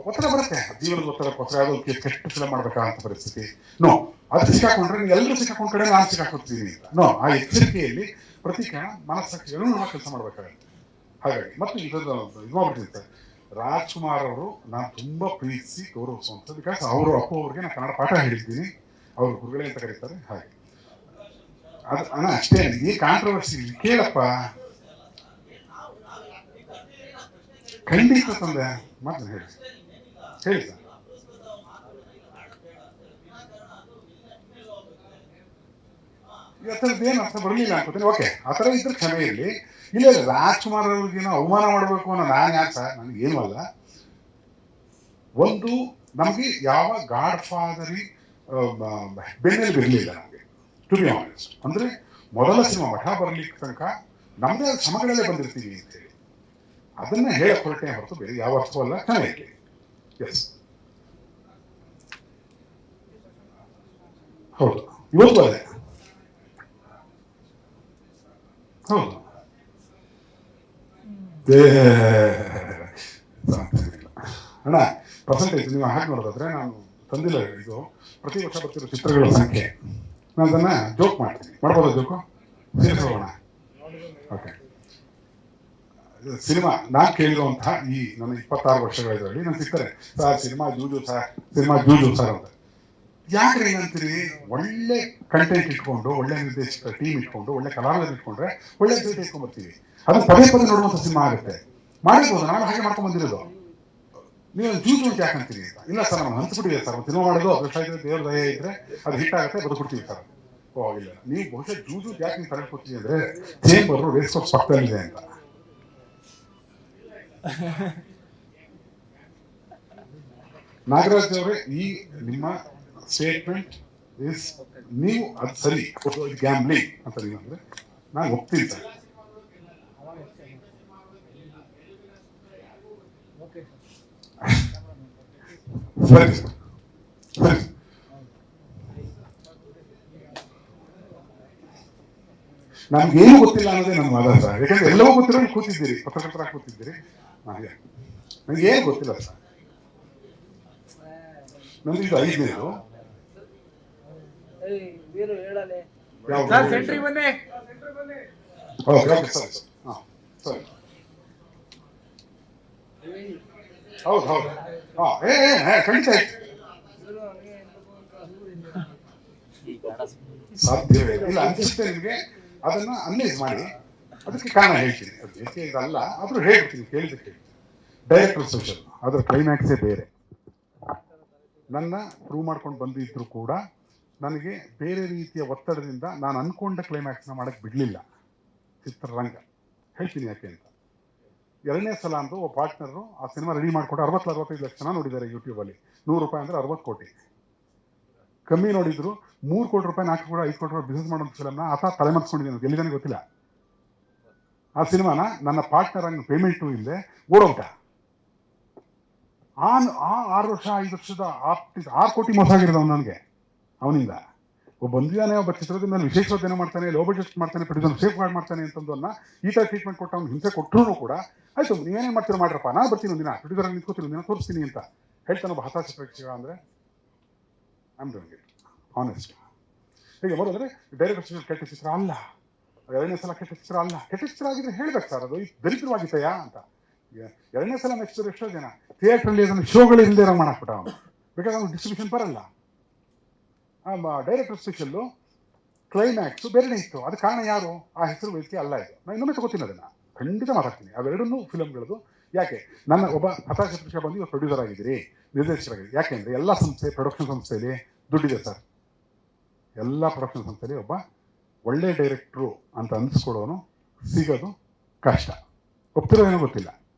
ಒತ್ತಡ ಬರುತ್ತೆ, ಜೀವನದ ಒತ್ತಡ ಯಾವುದೋ ಕೆಟ್ಟ ಫಿಲಮ್ ಮಾಡ್ಬೇಕಾದಂತ ಪರಿಸ್ಥಿತಿ. ನೋ, ಅದು ಸಿಕ್ಕಾಕೊಂಡ್ರೆ ನೀವು ಎಲ್ಲರೂ ಸಿಕ್ಕಾಕೊಂಡ್ ಕಡೆ ನಾನು ಸಿಕ್ಕಾಕೊಡ್ತೀನಿ. ನೋ, ಆ ಎಚ್ಚರಿಕೆಯಲ್ಲಿ ಪ್ರತಿ ಕ್ಷಣ ಮನಸ್ಸಾಕ್ಷಿಗಳು ನಾವು ಕೆಲಸ ಮಾಡ್ಬೇಕಾಗತ್ತೆ. ಹಾಗಾಗಿ ಮತ್ತು ಇದು ಮಾಡ್ಬಿಟ್ಟಿರ್ತಾರೆ. ರಾಜ್ಕುಮಾರ್ ಅವರು ನಾನು ತುಂಬಾ ಪ್ರೀತಿಸಿ ಗೌರವಿಸುವಂಥದ್ದು. ಬಿಕಾಸ್ ಅವರು ಅಪ್ಪು ಅವ್ರಿಗೆ ನಾನು ಕನ್ನಡ ಪಾಠ ಹೇಳಿದ್ದೀನಿ, ಅವ್ರು ಗುರುಗಳೇ ಅಂತ ಕರೀತಾರೆ. ಹಾಗೆ ಅದು ಅಣ್ಣ ಅಷ್ಟೇ. ಈ ಕಾಂಟ್ರವರ್ಸಿ ಕೇಳಪ್ಪ, ಖಂಡಿತ ತಂದೆ ಮಾತ್ರ ಹೇಳಿ ಸರ್. ಇವತ್ತರದ್ದೇನು ಅರ್ಥ ಬರಲಿಲ್ಲ ಅನ್ಕೋತೀನಿ. ಓಕೆ, ಆ ಥರ ಇದ್ರೆ ಕ್ಷಮೆ ಇರಲಿ. ಇಲ್ಲ ರಾಜ್ಕುಮಾರ್ ಅವ್ರಿಗೇನೋ ಅವಮಾನ ಮಾಡಬೇಕು ಅನ್ನೋ ನಾನು ಯಾಕೆ ಸರ್, ನನಗೇನು ಅಲ್ಲ. ಒಂದು ನಮಗೆ ಯಾವ ಗಾಡ್ ಫಾದರಿ ಬೆನ್ನಲ್ಲಿ ಬಿರಲಿಲ್ಲ ನಮಗೆ, ಟು ಬಿ ಆನೆಸ್ಟ್. ಅಂದ್ರೆ ಮೊದಲ ಸಿನಿಮಾ ಮಠ ಬರಲಿಕ್ಕೆ ತನಕ ನಮ್ಮದೇ ಶ್ರಮಗಳಲ್ಲೇ ಬಂದಿರ್ತೀವಿ ಅಂತೇಳಿ ಅದನ್ನ ಹೇಳಕ್ ಹೊರಟೆ ಹೊರತು ಬೇರೆ ಯಾವ ಅರ್ಥವಲ್ಲ. ಕ್ಷಮೆ ಇರಲಿ. ಎಸ್ ಹೌದು, ಇವತ್ತು ಅದೇ ಹೌದು. ಅಣ್ಣ ಪರ್ಸೆಂಟೇಜ್ ನೀವು ಹಾಕಿ ನೋಡೋದಾದ್ರೆ ನಾನು ತಂದಿಲ್ಲ ಇದು ಪ್ರತಿ ವರ್ಷ ಬರ್ತಿರೋ ಚಿತ್ರಗಳ ಸಂಖ್ಯೆ. ನಾನು ಅದನ್ನ ಜೋಕ್ ಮಾಡ್ತೀನಿ, ಮಾಡ್ಬೋದಾ ಜೋಕು? ಸೀರಿಯಸ್ ಹೋಗೋಣ. ಓಕೆ, ಸಿನಿಮಾ ನಾನು ಕೇಳಿರುವಂತಹ ಈ ನನ್ನ 26 ವರ್ಷಗಳ ಇದರಲ್ಲಿ ನಾನು ಸಿಗ್ತಾರೆ ಸರ್ ಸಿನಿಮಾ ಜೂಜು ಸರ್ ಅಂತ. ಯಾಕ್ರೆ ಏನಂತೀರಿ? ಒಳ್ಳೆ ಕಂಟೆಂಟ್ ಇಟ್ಕೊಂಡು, ಒಳ್ಳೆ ನಿರ್ದೇಶಕ ಟೀಮ್ ಇಟ್ಕೊಂಡು, ಒಳ್ಳೆ ಕಲಾವಿದರು ಇಟ್ಕೊಂಡ್ರೆ ಒಳ್ಳೆ ರಿಸಲ್ಟ್ ಇಟ್ಕೊಂಡ್ ಬರ್ತೀವಿ. ಅದು ಪದೇ ನೋಡುವಂತ ಸಿನಿಮಾ ಆಗುತ್ತೆ. ಮಾಡಿರ್ಬೋದು, ನಾನು ಹಾಗೆ ಮಾಡ್ಕೊಂಡ್ ಬಂದಿರೋದು. ನೀವು ಜೂಜು ಅಂತ ಯಾಕೆ ಅಂತೀರಿ ಅಂತ. ಇಲ್ಲ ಸರ್, ನಾವು ಹಂಚ್ಬಿಟ್ಟಿದೆ ಸರ್, ಸಿನಿಮಾ ಮಾಡೋದು ಅದೃಷ್ಟ ಇದ್ರೆ, ದೇವ್ರ ದಯ ಇದ್ರೆ ಅದು ಹಿಟ್ ಆಗುತ್ತೆ, ಬದುಕ್ಬಿಡ್ತೀವಿ ಸರ್. ಓ ಇಲ್ಲ, ನೀವು ಬಹುಶಃ ಜೂಜು ಯಾಕೆ ನೀವು ಕರೆಕ್ಟ್ ಕೊಡ್ತೀವಿ ಅಂದ್ರೆ ಚೇಂಬರ್ ರೇಸ್ ಕೋರ್ಸ್ ಪಕ್ಕದಲ್ಲಿದೆ ಅಂತ. ನಾಗರಾಜ್ ಅವರೇ, ಈ ನಿಮ್ಮ ಸ್ಟೇಟ್ಮೆಂಟ್ ಇಸ್ ನೀವು ಅದು ಸರಿ, ಗ್ಯಾಮ್ಲಿಂಗ್ ಅಂತ ನೀವು ಅಂದ್ರೆ ನಾನು ಒಪ್ತೀನಿ ಸರ್. ಸರಿ ಸರಿ, ನಮ್ಗೇನು ಗೊತ್ತಿಲ್ಲ ಅನ್ನೋದೇ ನನ್ನ ವಾದ ಸರ್. ಯಾಕಂದ್ರೆ ಎಲ್ಲವೂ ಗೊತ್ತಿರೋ ಕೂತಿದ್ದೀರಿ, ಪತ್ರಕರ್ತರಾಗಿ ಕೂತಿದ್ದೀರಿ. ಹಾಗೆ ನನಗೆ ಏನು ಗೊತ್ತಿಲ್ಲ ಸರ್. ನಂದು ಇದು 5ನೇದು. ಹೌದು ಹೌದು, ಖಂಡಿತ ಸಾಧ್ಯವೇ ಇಲ್ಲ ಅನ್ಸುತ್ತೆ ನಿಮಗೆ. ಅದನ್ನ ಅನಲೈಸ್ ಮಾಡಿ ಅದಕ್ಕೆ ಕಾರಣ ಹೇಳ್ತೀನಿ. ಅದು ಏಕೆ ಇದಲ್ಲ ಆದ್ರೂ ಹೇಳ್ತೀನಿ, ಕೇಳಿದಕ್ಕೆ. ಡೈರೆಕ್ಟರ್ ಸೋಷಲ್ ಅದರ ಕ್ಲೈಮ್ಯಾಕ್ಸೇ ಬೇರೆ. ನನ್ನ ಪ್ರೂವ್ ಮಾಡ್ಕೊಂಡು ಬಂದಿದ್ರು ಕೂಡ ನನಗೆ ಬೇರೆ ರೀತಿಯ ಒತ್ತಡದಿಂದ ನಾನು ಅನ್ಕೊಂಡ ಕ್ಲೈಮ್ಯಾಕ್ಸ್ನ ಮಾಡಕ್ಕೆ ಬಿಡಲಿಲ್ಲ ಚಿತ್ರರಂಗ. ಹೇಳ್ತೀನಿ ಯಾಕೆ ಅಂತ. 2ನೇ ಸಲ ಅಂದು ಒಬ್ಬ ಪಾರ್ಟ್ನರು ಆ ಸಿನಿಮಾ ರೆಡಿ ಮಾಡಿಕೊಂಡು 60-65 ಲಕ್ಷ ಜನ ನೋಡಿದ್ದಾರೆ ಯೂಟ್ಯೂಬಲ್ಲಿ. 100 ರೂಪಾಯಿ ಅಂದರೆ 60 ಕೋಟಿ. ಕಮ್ಮಿ ನೋಡಿದ್ರು 3 ಕೋಟಿ ರೂಪಾಯಿ 4 ಕೋಟಿ 5 ಕೋಟಿ ರೂಪಾಯಿ ಬಿಸ್ನೆಸ್ ಮಾಡೋದು ಫಿಲಮ್ನ ಆತ ತಲೆಮರೆಸ್ಕೊಂಡಿದ್ದೇನೆ, ಎಲ್ಲಿದ್ದಾನೆ ಗೊತ್ತಿಲ್ಲ. ಆ ಸಿನಿಮಾನ ನನ್ನ ಪಾರ್ಟ್ನರ್ ಹಂಗೆ ಪೇಮೆಂಟು ಇಲ್ಲದೆ ಓಡೋಗ್ಟ. ಆ 6 ವರ್ಷ 5 ವರ್ಷದ 6 ಕೋಟಿ ಮೋಸ ಆಗಿರೋದು ನನಗೆ ಅವನಿಂದ. ಒಬ್ಬ ಬಂದಿದ್ದಾನೆ, ಒಬ್ಬ ಚಿತ್ರದ ಮೇಲೆ ವಿಶೇಷವಾದ ಮಾಡ್ತಾನೆ, ಲೋ ಬಜೆಟ್ ಮಾಡ್ತಾನೆ, ಪ್ರೊಡ್ಯೂಸರ್ ಸೇಫ್ ಗಾರ್ಡ್ ಮಾಡ್ತಾನೆ ಅಂತಂದನ್ನ ಈ ಥರ ಟ್ರೀಟ್ಮೆಂಟ್ ಕೊಟ್ಟು ಅವ್ನು ಹಿಂಸೆ ಕೊಟ್ಟರು ಕೂಡ ಆಯ್ತು ನೀವೇನೇನು ಮಾಡ್ತೀರೋ ಮಾಡ್ರಪ್ಪ, ನಾನು ಬರ್ತೀನಿ ಒಂದಿನ ಪ್ರೊಡ್ಯೂಸರ್ ನಿಂತ್ಕೋತೀನಿ, ಒಂದಿನ ತೋರಿಸ್ತೀನಿ ಅಂತ ಹೇಳ್ತಾನೆ ಒಬ್ಬ ಹತಾಶ ಪ್ರೇಕ್ಷಕ. ಅಂದರೆ I am doing it honest. ಹೀಗೆ ಬರೋದ್ರೆ ಡೈರೆಕ್ಟರ್ ಕೆಟ್ಟ ಚಿತ್ರ ಅಲ್ಲ, 2ನೇ ಸಲ ಕೆಟ್ಟ ಚಿತ್ರ ಅಲ್ಲ. ಕೆಟ್ಟ ಚಿತ್ರ ಆಗಿದ್ರೆ ಹೇಳ್ಬೇಕು ಸರ್, ಅದು ದರಿದ್ರವಾಗಿತ್ತಯಾ ಅಂತ. 2ನೇ ಸಲ ನೆಕ್ಸ್ಟ್ ಎಷ್ಟೋ ಜನ ಥಿಯೇಟ್ರಲ್ಲಿ ಅದನ್ನು ಶೋಗಳು ಇಲ್ಲದೆ ಇರೋ ಮಾಡಾಕ್ಬಿಟ್ಟ ಅವನು, ಬೇಕಾದ್ರೆ ಅವ್ನು ಡಿಸ್ಟ್ರಿಬ್ಯೂಷನ್ ಬರಲ್ಲ. ಡೈರೆಕ್ಟರ್ ಸ್ಪೆಷಲ್ಲು ಕ್ಲೈಮ್ಯಾಕ್ಸು ಬೇರೆನೇ ಇತ್ತು. ಅದು ಕಾರಣ ಯಾರು? ಆ ಹೆಸರು ವ್ಯಕ್ತಿ ಅಲ್ಲ. ಇದು ನಾನು ಇನ್ನೊಮ್ಮೆ ತಗೋತೀನಿ, ಅದನ್ನು ಖಂಡಿತ ಮಾತಾಡ್ತೀನಿ. ಅವೆರಡನ್ನೂ ಫಿಲಮ್ಗಳದು. ಯಾಕೆ ನನ್ನ ಒಬ್ಬ ಹತಾಶ ಪ್ರೇಕ್ಷಕ ಬಂದು ಇವಾಗ ಪ್ರೊಡ್ಯೂಸರ್ ಆಗಿದ್ದೀರಿ, ನಿರ್ದೇಶಕರಾಗಿದ್ದೀರಿ. ಯಾಕೆಂದರೆ ಎಲ್ಲ ಸಂಸ್ಥೆ, ಪ್ರೊಡಕ್ಷನ್ ಸಂಸ್ಥೆಯಲ್ಲಿ ದುಡ್ಡಿದೆ ಸರ್. ಎಲ್ಲ ಪ್ರೊಡಕ್ಷನ್ ಸಂಸ್ಥೆಯಲ್ಲಿ ಒಬ್ಬ ಒಳ್ಳೆ ಡೈರೆಕ್ಟ್ರು ಅಂತ ಅನಿಸ್ಕೊಡೋನು ಸಿಗೋದು ಕಷ್ಟ. ಒಪ್ತಿರೋ ಏನೋ ಗೊತ್ತಿಲ್ಲ.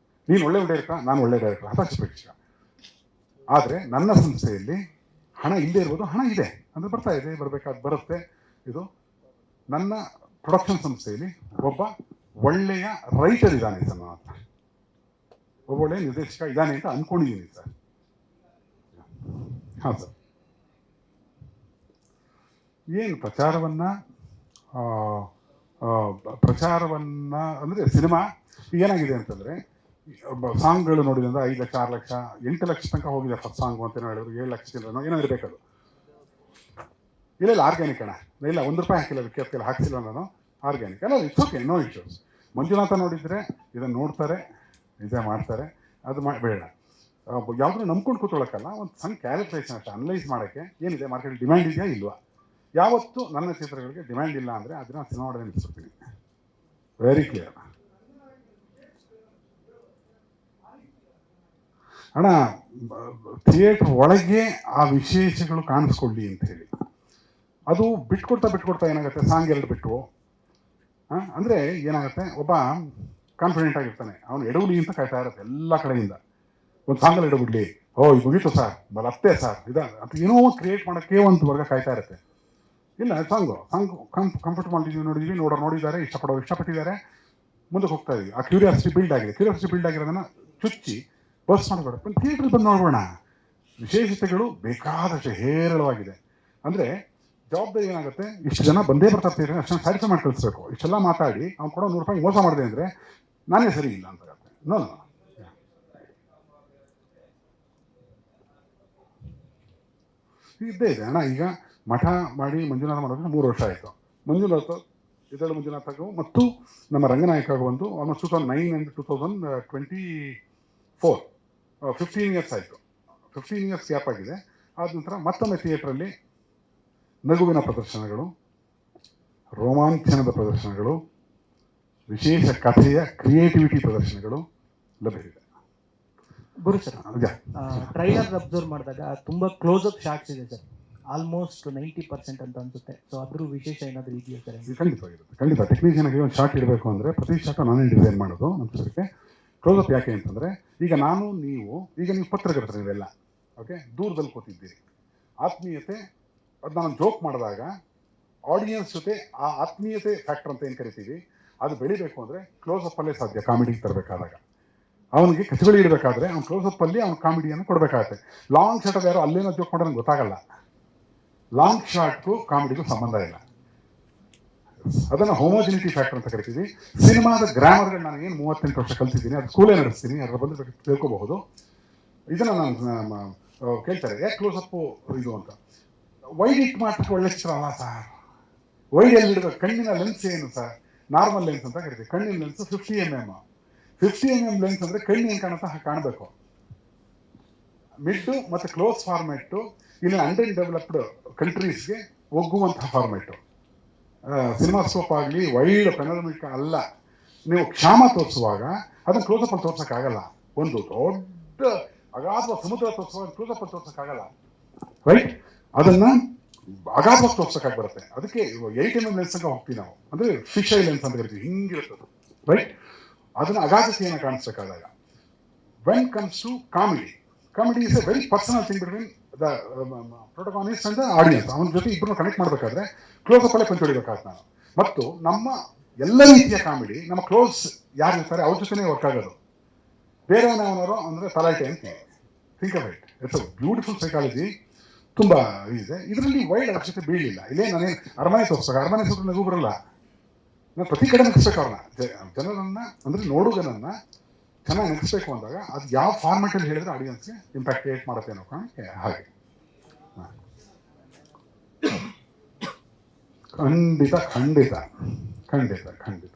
ನೀನು ಒಳ್ಳೆ ಡೈರೆಕ್ಟರ್, ನಾನು ಒಳ್ಳೆ ಡೈರೆಕ್ಟರ್, ಹತಾಶ ಪ್ರೇಕ್ಷಕ. ಆದರೆ ನನ್ನ ಸಂಸ್ಥೆಯಲ್ಲಿ ಹಣ ಇಲ್ಲದೆ ಇರ್ಬೋದು, ಹಣ ಇದೆ ಅಂದರೆ ಬರ್ತಾ ಇದೆ, ಬರಬೇಕಾದ ಬರುತ್ತೆ. ಇದು ನನ್ನ ಪ್ರೊಡಕ್ಷನ್ ಸಂಸ್ಥೆಯಲ್ಲಿ ಒಬ್ಬ ಒಳ್ಳೆಯ ರೈಟರ್ ಇದ್ದಾನೆ ಸರ್, ನನ್ನ ಹತ್ರ ಒಬ್ಬ ಒಳ್ಳೆಯ ನಿರ್ದೇಶಕ ಇದ್ದಾನೆ ಅಂತ ಅಂದ್ಕೊಂಡಿದ್ದೀನಿ ಸರ್. ಹಾಂ ಸರ್. ಏನು ಪ್ರಚಾರವನ್ನು ಅಂದರೆ ಸಿನಿಮಾ ಏನಾಗಿದೆ ಅಂತಂದರೆ, ಸಾಂಗ್ಗಳು ನೋಡಿದ್ರೆ 5 ಲಕ್ಷ 6 ಲಕ್ಷ 8 ಲಕ್ಷ ತನಕ ಹೋಗಿದೆ ಫಸ್ಟ್ ಸಾಂಗು ಅಂತ ಹೇಳಿದ್ರು. 7 ಲಕ್ಷ ಚಿಲ್ಲರೆ ಏನೋ ಇರಬೇಕದು. ಇಲ್ಲ ಆರ್ಗ್ಯಾನಿಕ್ ಅಣ್ಣ, ಇಲ್ಲ 1 ರೂಪಾಯಿ ಹಾಕಿಲ್ಲ, ವಿಕ್ಕಿಲ್ಲ ಹಾಕ್ಸಿಲ್ಲ ನಾನು, ಆರ್ಗ್ಯಾನಿಕ್ ಅಲ್ಲ. It's okay, no issues. Manjunatha ನೋಡಿದರೆ ಇದನ್ನು ನೋಡ್ತಾರೆ, ನಿಜ ಮಾಡ್ತಾರೆ. ಅದು ಬೇಡ, ಯಾವುದೂ ನಂಬ್ಕೊಂಡು ಕೂತ್ಕೊಳ್ಳೋಕ್ಕಲ್ಲ. ಒಂದು ಸಣ್ಣ ಕ್ಯಾಲ್ಕುಲೇಷನ್ ಅಷ್ಟೇ, ಅನಲೈಸ್ ಮಾಡೋಕ್ಕೆ ಏನಿದೆ ಮಾರ್ಕೆಟ್ ಡಿಮ್ಯಾಂಡ್ ಇದೆಯಾ ಇಲ್ವಾ. ಯಾವತ್ತು ನನ್ನ ಚಿತ್ರಗಳಿಗೆ ಡಿಮ್ಯಾಂಡ್ ಇಲ್ಲ ಅಂದರೆ ಅದನ್ನ ಸಿನಿಮಾ ಮಾಡೋದೇ ನಿಲ್ಲಿಸ್ಬಿಡ್ತೀನಿ. ವೆರಿ ಕ್ಲಿಯರ್ ಅಣ್ಣ. ಥಿಯೇಟ್ರ್ ಒಳಗೆ ಆ ವಿಶೇಷಗಳು ಕಾಣಿಸ್ಕೊಳ್ಳಿ ಅಂತ ಹೇಳಿ ಅದು ಬಿಟ್ಕೊಡ್ತಾ ಏನಾಗುತ್ತೆ, ಸಾಂಗ್ 2 ಬಿಟ್ಟು ಅಂದರೆ ಏನಾಗುತ್ತೆ, ಒಬ್ಬ ಕಾನ್ಫಿಡೆಂಟ್ ಆಗಿರ್ತಾನೆ, ಅವನು ಎಡವುಲಿ ಅಂತ ಕಾಯ್ತಾ ಇರುತ್ತೆ ಎಲ್ಲ ಕಡೆಯಿಂದ. ಒಂದು ಸಾಂಗಲ್ಲಿ ಎಡಬಿಡ್ಲಿ, ಓ ಇದು ಮುಗೀತು ಸರ್, ಬಲತ್ತೆ ಸರ್, ಅಂತ ಏನೋ ಕ್ರಿಯೇಟ್ ಮಾಡೋಕ್ಕೆ ಒಂದು ವರ್ಗ ಕಾಯ್ತಾ ಇರುತ್ತೆ. ಇಲ್ಲ, ಸಾಂಗ್ ಕಂಫರ್ಟಬಲ್ ನೋಡಿದ್ದೀವಿ, ನೋಡಿದ್ದಾರೆ, ಇಷ್ಟಪಟ್ಟಿದ್ದಾರೆ, ಮುಂದಕ್ಕೆ ಹೋಗ್ತಾ ಇದೀವಿ. ಆ ಕ್ಯೂರಿಯಾಸಿಟಿ ಬಿಲ್ಡ್ ಆಗಿರೋದನ್ನು ಚುಚ್ಚಿ ಬಸ್ ಮಾಡಬೇಡ, ಥಿಯೇಟ್ರಲ್ಲಿ ಬಂದು ನೋಡೋಣ. ವಿಶೇಷತೆಗಳು ಬೇಕಾದಷ್ಟು ಹೇರಳವಾಗಿದೆ. ಅಂದರೆ ಜವಾಬ್ದಾರಿ ಏನಾಗುತ್ತೆ, ಇಷ್ಟು ಜನ ಬಂದೇ ಬರ್ತಾರೆ, ಅಷ್ಟೊಂದು ಸ್ಯಾಟಿಸ್ಫೈ ಮಾಡಿ ಕಳಿಸ್ಬೇಕು. ಇಷ್ಟೆಲ್ಲ ಮಾತಾಡಿ ಅವ್ನು ಕೊಡೋ 100 ರೂಪಾಯಿ ಮೋಸ ಮಾಡಿದೆ ಅಂದರೆ ನಾನೇ ಸರಿ ಇಲ್ಲ ಅಂತ ಆಗುತ್ತೆ. ನೋ ನೋ ಇದ್ದೇ ಇದೆ ಅಣ್ಣ. ಈಗ ಮಠ ಮಾಡಿ ಮಂಜುನಾಥ ಮಾಡೋದಕ್ಕೆ 3 ವರ್ಷ ಆಯಿತು. ಮಂಜುನಾಥ ಇದಳು ಮಂಜುನಾಥಗೂ ಮತ್ತು ನಮ್ಮ ರಂಗನಾಯಕಗೂ ಒಂದು ಆಲ್ಮೋಸ್ಟ್ 2009 ಆ್ಯಂಡ್ 2024 15 ಇಯರ್ಸ್ ಆಯಿತು. 15 ಇಯರ್ಸ್ ಗ್ಯಾಪ್ ಆಗಿದೆ. ಆದ ನಂತರ ಮತ್ತೊಮ್ಮೆ ಥಿಯೇಟ್ರಲ್ಲಿ ನಗುವಿನ ಪ್ರದರ್ಶನಗಳು, ರೋಮಾಂಚನದ ಪ್ರದರ್ಶನಗಳು, ವಿಶೇಷ ಕಥೆಯ ಕ್ರಿಯೇಟಿವಿಟಿ ಪ್ರದರ್ಶನಗಳು ಲಭ್ಯವಿದೆ. ಗುರು ಸರ್, ಟ್ರೈಲರ್ ಅಬ್ಸರ್ವ್ ಮಾಡಿದಾಗ ತುಂಬಾ ಕ್ಲೋಸ್ ಅಪ್ ಶಾಟ್ಸ್ ಇದೆ ಸರ್, ಆಲ್ಮೋಸ್ಟ್ 90% ಅಂತ ಅನ್ಸುತ್ತೆ. ಸೊ ಅದ್ರ ವಿಶೇಷ ಏನಾದರೂ ಇದೆಯಾ ಸರ್? ಖಂಡಿತವಾಗಿರುತ್ತೆ, ಖಂಡಿತ. ಟೆಕ್ನಿಷಿಯನ್ಗೆ ಒಂದು ಶಾಟ್ ಇಡಬೇಕು ಅಂದರೆ ಪ್ರತಿ ಶಾಟ್ ನಾನೇ ಡಿಸೈನ್ ಮಾಡೋದು ನಮ್ಮ ಚಿತ್ರಕ್ಕೆ. ಕ್ಲೋಸ್ ಅಪ್ ಯಾಕೆ ಅಂತಂದರೆ, ಈಗ ನಾನು ನೀವು ಪತ್ರಕರ್ತರು ನೀವೆಲ್ಲ ಓಕೆ, ದೂರದಲ್ಲಿ ಕೂತಿದ್ದೀರಿ, ಆತ್ಮೀಯತೆ ಅದು ನಾನು ಜೋಕ್ ಮಾಡಿದಾಗ ಆಡಿಯನ್ಸ್ ಜೊತೆ ಆ ಆತ್ಮೀಯತೆ ಫ್ಯಾಕ್ಟರ್ ಅಂತ ಏನು ಕರಿತೀವಿ ಅದು ಬೆಳಿಬೇಕು ಅಂದರೆ ಕ್ಲೋಸಪ್ಪಲ್ಲೇ ಸಾಧ್ಯ. ಕಾಮಿಡಿಗೆ ತರಬೇಕಾದಾಗ ಅವನಿಗೆ ಕಚಗಳಿ ಇಡಬೇಕಾದ್ರೆ ಅವ್ನು ಕ್ಲೋಸಪ್ಪಲ್ಲಿ ಅವ್ನು ಕಾಮಿಡಿಯನ್ನು ಕೊಡಬೇಕಾಗತ್ತೆ. ಲಾಂಗ್ ಶಾಟ್ ಯಾರೋ ಅಲ್ಲೇನೋ ಜೋಕ್ ಮಾಡೋದು ನಂಗೆ ಗೊತ್ತಾಗಲ್ಲ. ಲಾಂಗ್ ಶಾಟ್ಗೂ ಕಾಮಿಡಿಗೂ ಸಂಬಂಧ ಇಲ್ಲ. ಅದನ್ನು ಹೋಮೋಜಿನಿಟಿ ಫ್ಯಾಕ್ಟರ್ ಅಂತ ಕರಿತೀವಿ. ಸಿನಿಮಾದ ಗ್ರಾಮರ್ಗಳು ನಾನು ಏನು 38 ವರ್ಷ ಕಲ್ತಿದ್ದೀನಿ, ಅದು ಸ್ಕೂಲೇ ನಡೆಸ್ತೀನಿ, ಅದರ ಬಂದು ತಿಳ್ಕೋಬಹುದು. ಇದನ್ನು ನಾನು ಕೇಳ್ತಾರೆ ಯಾಕೆ ಕ್ಲೋಸಪ್ಪು ಇದು ಅಂತ. ವೈಡ್ ಇಟ್ ಮಾಡಕ್ಕೆ ಒಳ್ಳೆ ಚಿತ್ರ ಅಲ್ಲ ಸರ್. ವೈಡ್ ಎಲ್ಲಿ ಇಡಬೇಕು? ಕಣ್ಣಿನ ಲೆನ್ಸ್ ಏನು ಸರ್? ನಾರ್ಮಲ್ ಲೆನ್ಸ್ ಅಂತ ಕರಿತೀವಿ. ಕಣ್ಣಿನ ಲೆನ್ಸ್ 50 mm. 50 mm ಲೆನ್ಸ್ ಅಂದರೆ ಕಣ್ಣು ಏನು ಕಾಣುತ್ತಾ ಕಾಣಬೇಕು. ಮಿಡ್ಡು ಮತ್ತು ಕ್ಲೋಸ್ ಫಾರ್ಮೆಟ್ಟು ಇಲ್ಲಿ ಅಂಡರ್ ಡೆವಲಪ್ಡ್ ಕಂಟ್ರೀಸ್ಗೆ ಒಗ್ಗುವಂತಹ ಫಾರ್ಮೆಟ್ಟು. ಸಿನಿಮಾಸ್ಕೋಪ್ ಆಗಲಿ ವೈಡ್ ಪೆನೋರಮಿಕ್ ಅಲ್ಲ. ನೀವು ಕ್ಷಾಮ ತೋರಿಸುವಾಗ ಅದನ್ನು ಕ್ಲೋಸಪ್ಪಲ್ಲಿ ತೋರ್ಸೋಕ್ಕಾಗಲ್ಲ. ಒಂದು ದೊಡ್ಡ ಅಗಾಧ ಸಮುದ್ರ ತೋರಿಸುವಾಗ ಕ್ಲೋಸಪ್ಪಲ್ಲಿ ತೋರ್ಸೋಕ್ಕಾಗಲ್ಲ, ರೈಟ್? ಅದನ್ನು ಅಗಾಧವಾಗಿ ತೋರ್ಸೋಕ್ಕಾಗಿ ಬರುತ್ತೆ. ಅದಕ್ಕೆ 8 mm ಲೆನ್ಸ್ ಅಂತ ಹೋಗ್ತೀವಿ ನಾವು, ಅಂದರೆ ಫಿಶ್ ಐ ಲೆನ್ಸ್ ಅಂತ ಕರಿತೀವಿ, ಹಿಂಗಿರ್ತದೆ, ರೈಟ್? ಅದನ್ನು ಅಗಾಧತೆಯನ್ನು ಕಾಣಿಸ್ಬೇಕಾದಾಗ when comes to comedy, comedy is a very personal thing between the protagonist and the audience. ಅವನ ಜೊತೆ ಇಬ್ಬರನ್ನು ಕನೆಕ್ಟ್ ಮಾಡಬೇಕಾದ್ರೆ ಕ್ಲೋಸಪ್ ಅಲ್ಲೇ ಕೊಂಚೊಡಿಬೇಕಾಗ್ತದೆ ನಾನು. ಮತ್ತು ನಮ್ಮ ಎಲ್ಲ ರೀತಿಯ ಕಾಮಿಡಿ ನಮ್ಮ ಕ್ಲೋಸ್ ಯಾರು ಇರ್ತಾರೆ ಅವ್ರ ಜೊತೆನೇ ವರ್ಕ್ ಆಗೋದು. ಬೇರೆಯವನವರು ಅಂದರೆ ತಲಾಟೆ ಅಂತ think of it. It's a beautiful psychology, ತುಂಬ ಇದೆ ಇದರಲ್ಲಿ. ವೈಲ್ಡ್ ಅವಶ್ಯಕತೆ ಬೀಳಲಿಲ್ಲ. ಇಲ್ಲೇ ನಾನೇನು ಅರಮನೆ ತೋರಿಸ್ಬೇಕು, ಅರಮನೆ ಸುತ್ತ ನಗು ಬರಲ್ಲ. ನಾನು ಪ್ರತಿ ಕಡೆ ನೆನೆಸ್ಬೇಕು ಅವ್ರನ್ನ, ಜನರನ್ನು ಅಂದರೆ ನೋಡುಗನನ್ನು ಚೆನ್ನಾಗಿ ನೆನೆಸ್ಬೇಕು ಅಂದಾಗ ಅದು ಯಾವ ಫಾರ್ಮೆಟಲ್ಲಿ ಹೇಳಿದ್ರೆ ಆಡಿಯನ್ಸ್ಗೆ ಇಂಪ್ಯಾಕ್ಟ್ ಕ್ರಿಯೇಟ್ ಮಾಡುತ್ತೆ ಅನ್ನೋ ಕಾರಣಕ್ಕೆ ಹಾಗೆ. ಖಂಡಿತ ಖಂಡಿತ ಖಂಡಿತ ಖಂಡಿತ.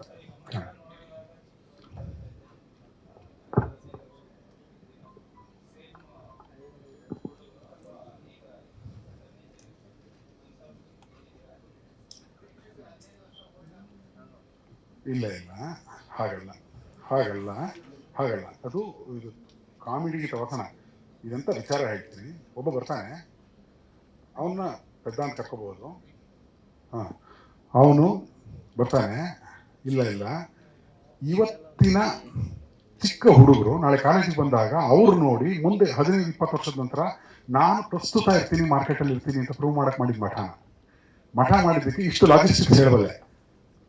ಇಲ್ಲ ಇಲ್ಲ, ಹಾಗಲ್ಲ ಹಾಗಲ್ಲ ಹಾಗಲ್ಲ. ಅದು ಇದು ಕಾಮಿಡಿಗೆ ತವಸನ. ಇದಂತ ವಿಚಾರ ಹೇಳ್ತೀನಿ. ಒಬ್ಬ ಬರ್ತಾನೆ, ಅವನ್ನ ಪೆದ್ದ ಅಂತ ಕರ್ಕೋಬೋದು. ಹಾಂ, ಅವನು ಬರ್ತಾನೆ, ಇಲ್ಲ ಇಲ್ಲ ಇವತ್ತಿನ ಚಿಕ್ಕ ಹುಡುಗರು ನಾಳೆ ಕಾಲೇಜಿಗೆ ಬಂದಾಗ ಅವ್ರು ನೋಡಿ ಮುಂದೆ 15-20 ವರ್ಷದ ನಂತರ ನಾನು ಪ್ರಸ್ತುತ ಇರ್ತೀನಿ, ಮಾರ್ಕೆಟಲ್ಲಿ ಇರ್ತೀನಿ ಅಂತ ಪ್ರೂವ್ ಮಾಡಕ್ಕೆ ಮಾಡಿದ ಮಠ ಮಾಡಿದ್ದಕ್ಕೆ ಇಷ್ಟು ಲಾಜಿಸ್ಟಿಕ್ಸ್ ಹೇಳಬಲ್ಲೆ,